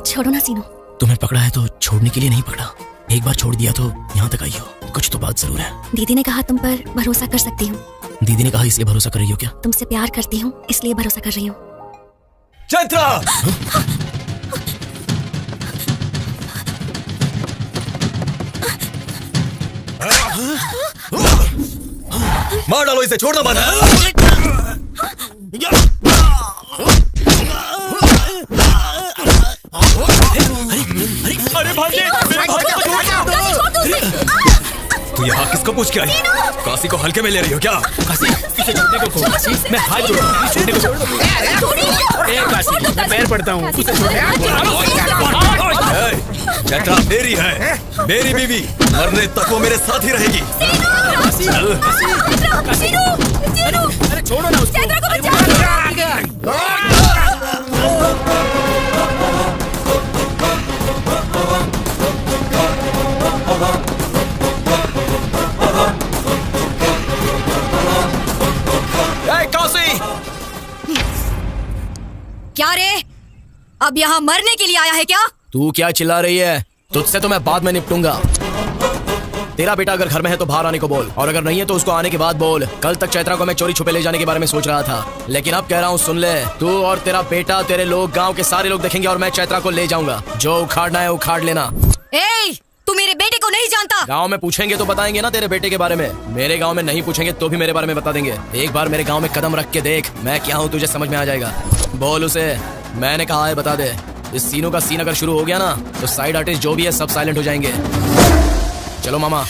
छोड़ो ना सीनू। तुम्हें पकड़ा है तो छोड़ने के लिए नहीं पकड़ा। एक बार छोड़ दिया तो यहाँ तक आई हो। कुछ तो बात जरूर है। दीदी ने कहा तुम पर भरोसा कर सकती हूँ। दीदी ने कहा इसलिए भरोसा कर रही हो क्या? तुमसे प्यार करती हूँ इसलिए भरोसा कर रही हूँ। चैत्रा! मार डालो इसे, छोड़ना मत। अरे भांजे, मेरे भांजे को छोड़। तू यहाँ किसको पूछ के आई? काशी को हल्के में ले रही हो क्या? काशी, इसे छोड़ने को कहो। काशी, मैं हाथ जोड़ता हूँ, छोड़ने को छोड़ दो। ए काशी, मैं पैर पड़ता हूँ, उसे छोड़ने को। चैत्रा मेरी है, मेरी बीवी, मरने तक वो मेरे साथ ही रहेगी। चल। अरे छोड़ो ना उसको। क्या रे, अब यहाँ मरने के लिए आया है क्या? तू क्या चिल्ला रही है? तुझसे तो मैं बाद में निपटूंगा। तेरा बेटा अगर घर में है तो बाहर आने को बोल, और अगर नहीं है तो उसको आने के बाद बोल। कल तक चैत्रा को मैं चोरी छुपे ले जाने के बारे में सोच रहा था, लेकिन अब कह रहा हूँ सुन ले। तू और तेरा बेटा, तेरे लोग, गांव के सारे लोग देखेंगे और मैं चैत्रा को ले जाऊंगा। जो उखाड़ना है उखाड़ लेना। ए, तू मेरे बेटे को नहीं जानता। गांव में पूछेंगे तो बताएंगे ना तेरे बेटे के बारे में। मेरे गांव में नहीं पूछेंगे तो भी मेरे बारे में बता देंगे। एक बार मेरे गांव में कदम रख के देख, मैं क्या हूँ तुझे समझ में आ जाएगा। बोल उसे मैंने कहा है बता दे। इस सीनों का सीन अगर शुरू हो गया ना तो साइड आर्टिस्ट जो भी है सब साइलेंट हो जाएंगे। चलो मामा।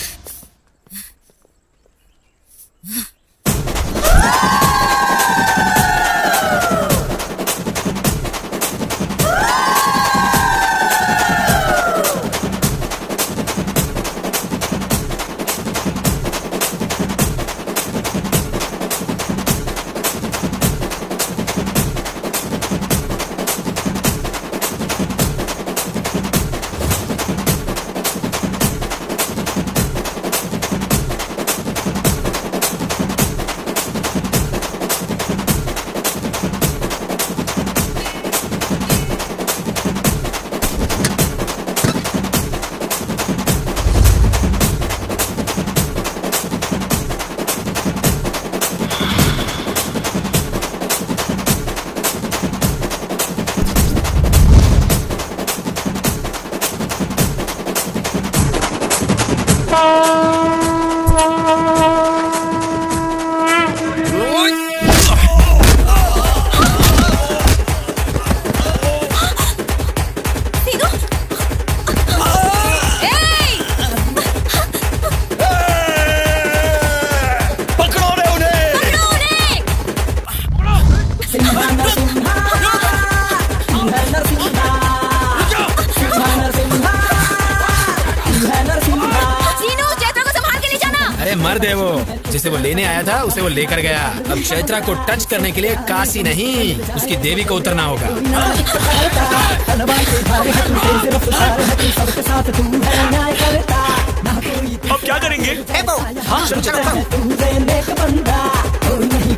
मर्द है वो, जिसे वो लेने आया था उसे वो लेकर गया। अब चैत्रा को टच करने के लिए काशी नहीं, उसकी देवी को उतरना होगा। अब क्या करेंगे? हाँ, चलो चलो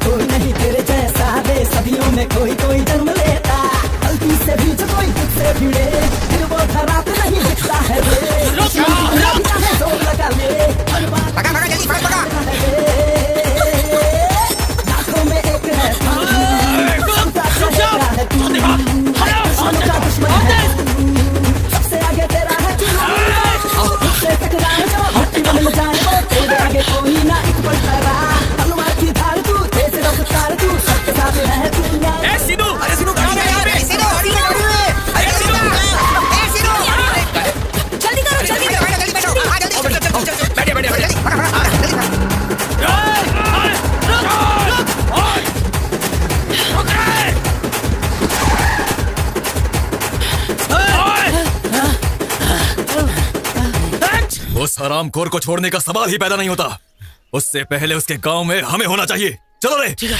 कोई नहीं तेरे जैसा रे, सदियों में कोई जन्म लेता, गलती से भी जो कोई तुझसे भिड़े, फिर वो खराब नहीं दिखता है रे। जोर लगा ले, भगा जल्दी भगा। लाखों में एक है सबसे आगे तेरा है तुझसे टकराए जो हट्टी बन जाए वो तेरे आगे कोई ना एक पल खड़ा। तलवार की धार तू, तेज रफ्तार तू, सबके साथ है तू। ए सीनू, अरे सीनू कहाँ है यहाँ पे? जल्दी करो उस हरामखोर को छोड़ने का सवाल ही पैदा नहीं होता। उससे पहले उसके गांव में हमें होना चाहिए। चलो रे। ठीक है।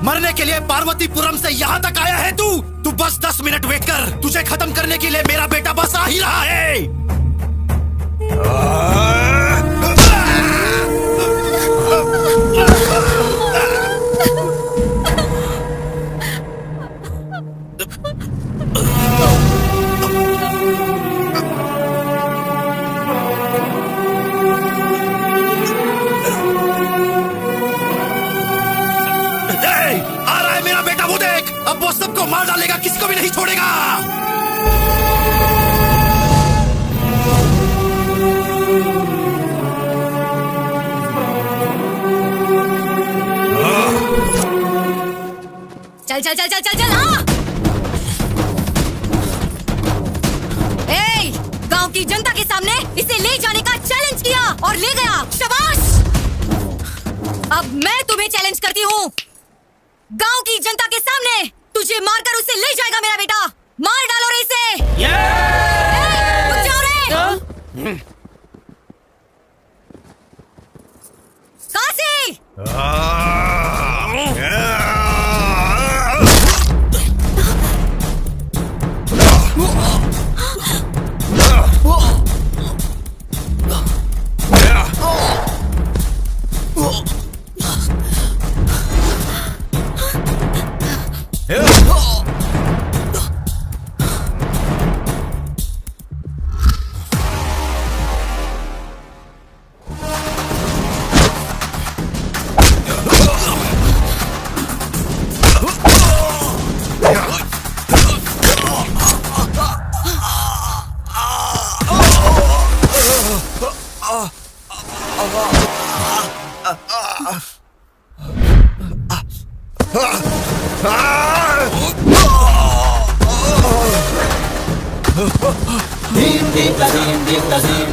मरने के लिए पार्वतीपुरम से यहाँ तक आया है तू बस 10 मिनट वेट कर, तुझे खत्म करने के लिए मेरा बेटा बस आ ही रहा है। आ रहा है मेरा बेटा, वो देख, अब वो सबको मार डालेगा, किसी को भी नहीं छोड़ेगा। चल हाँ। गांव की जनता के सामने इसे ले जाने का चैलेंज किया और ले गया, शाबाश। अब मैं तुम्हें चैलेंज करती हूँ, गांव की जनता के सामने तुझे मारकर उसे ले जाएगा मेरा बेटा। मार डालो रे इसे। रुक जाओ रे। काशी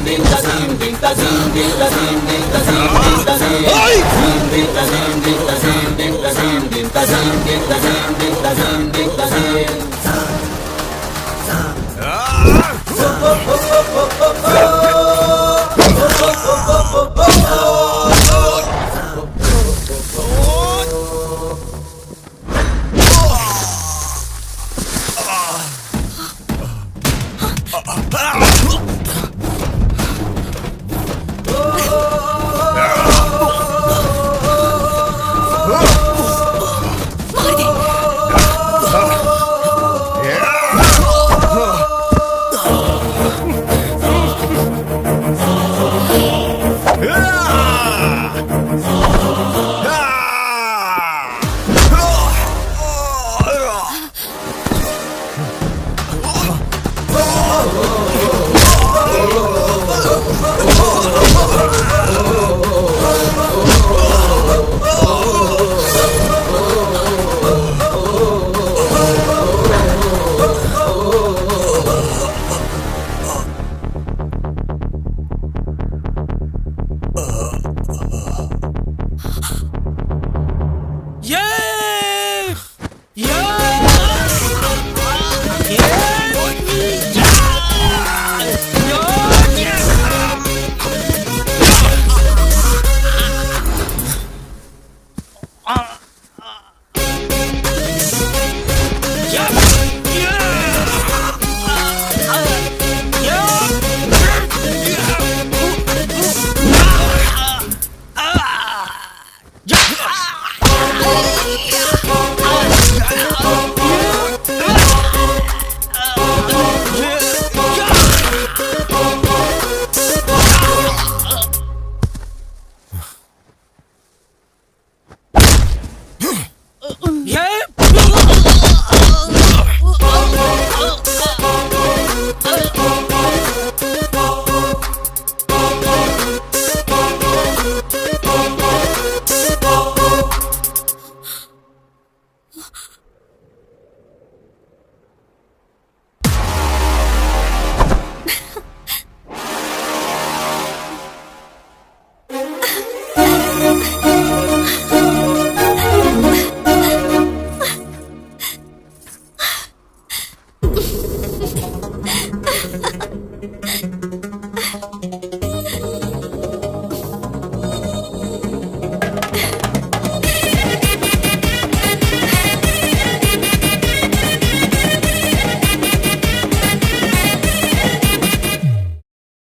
Ding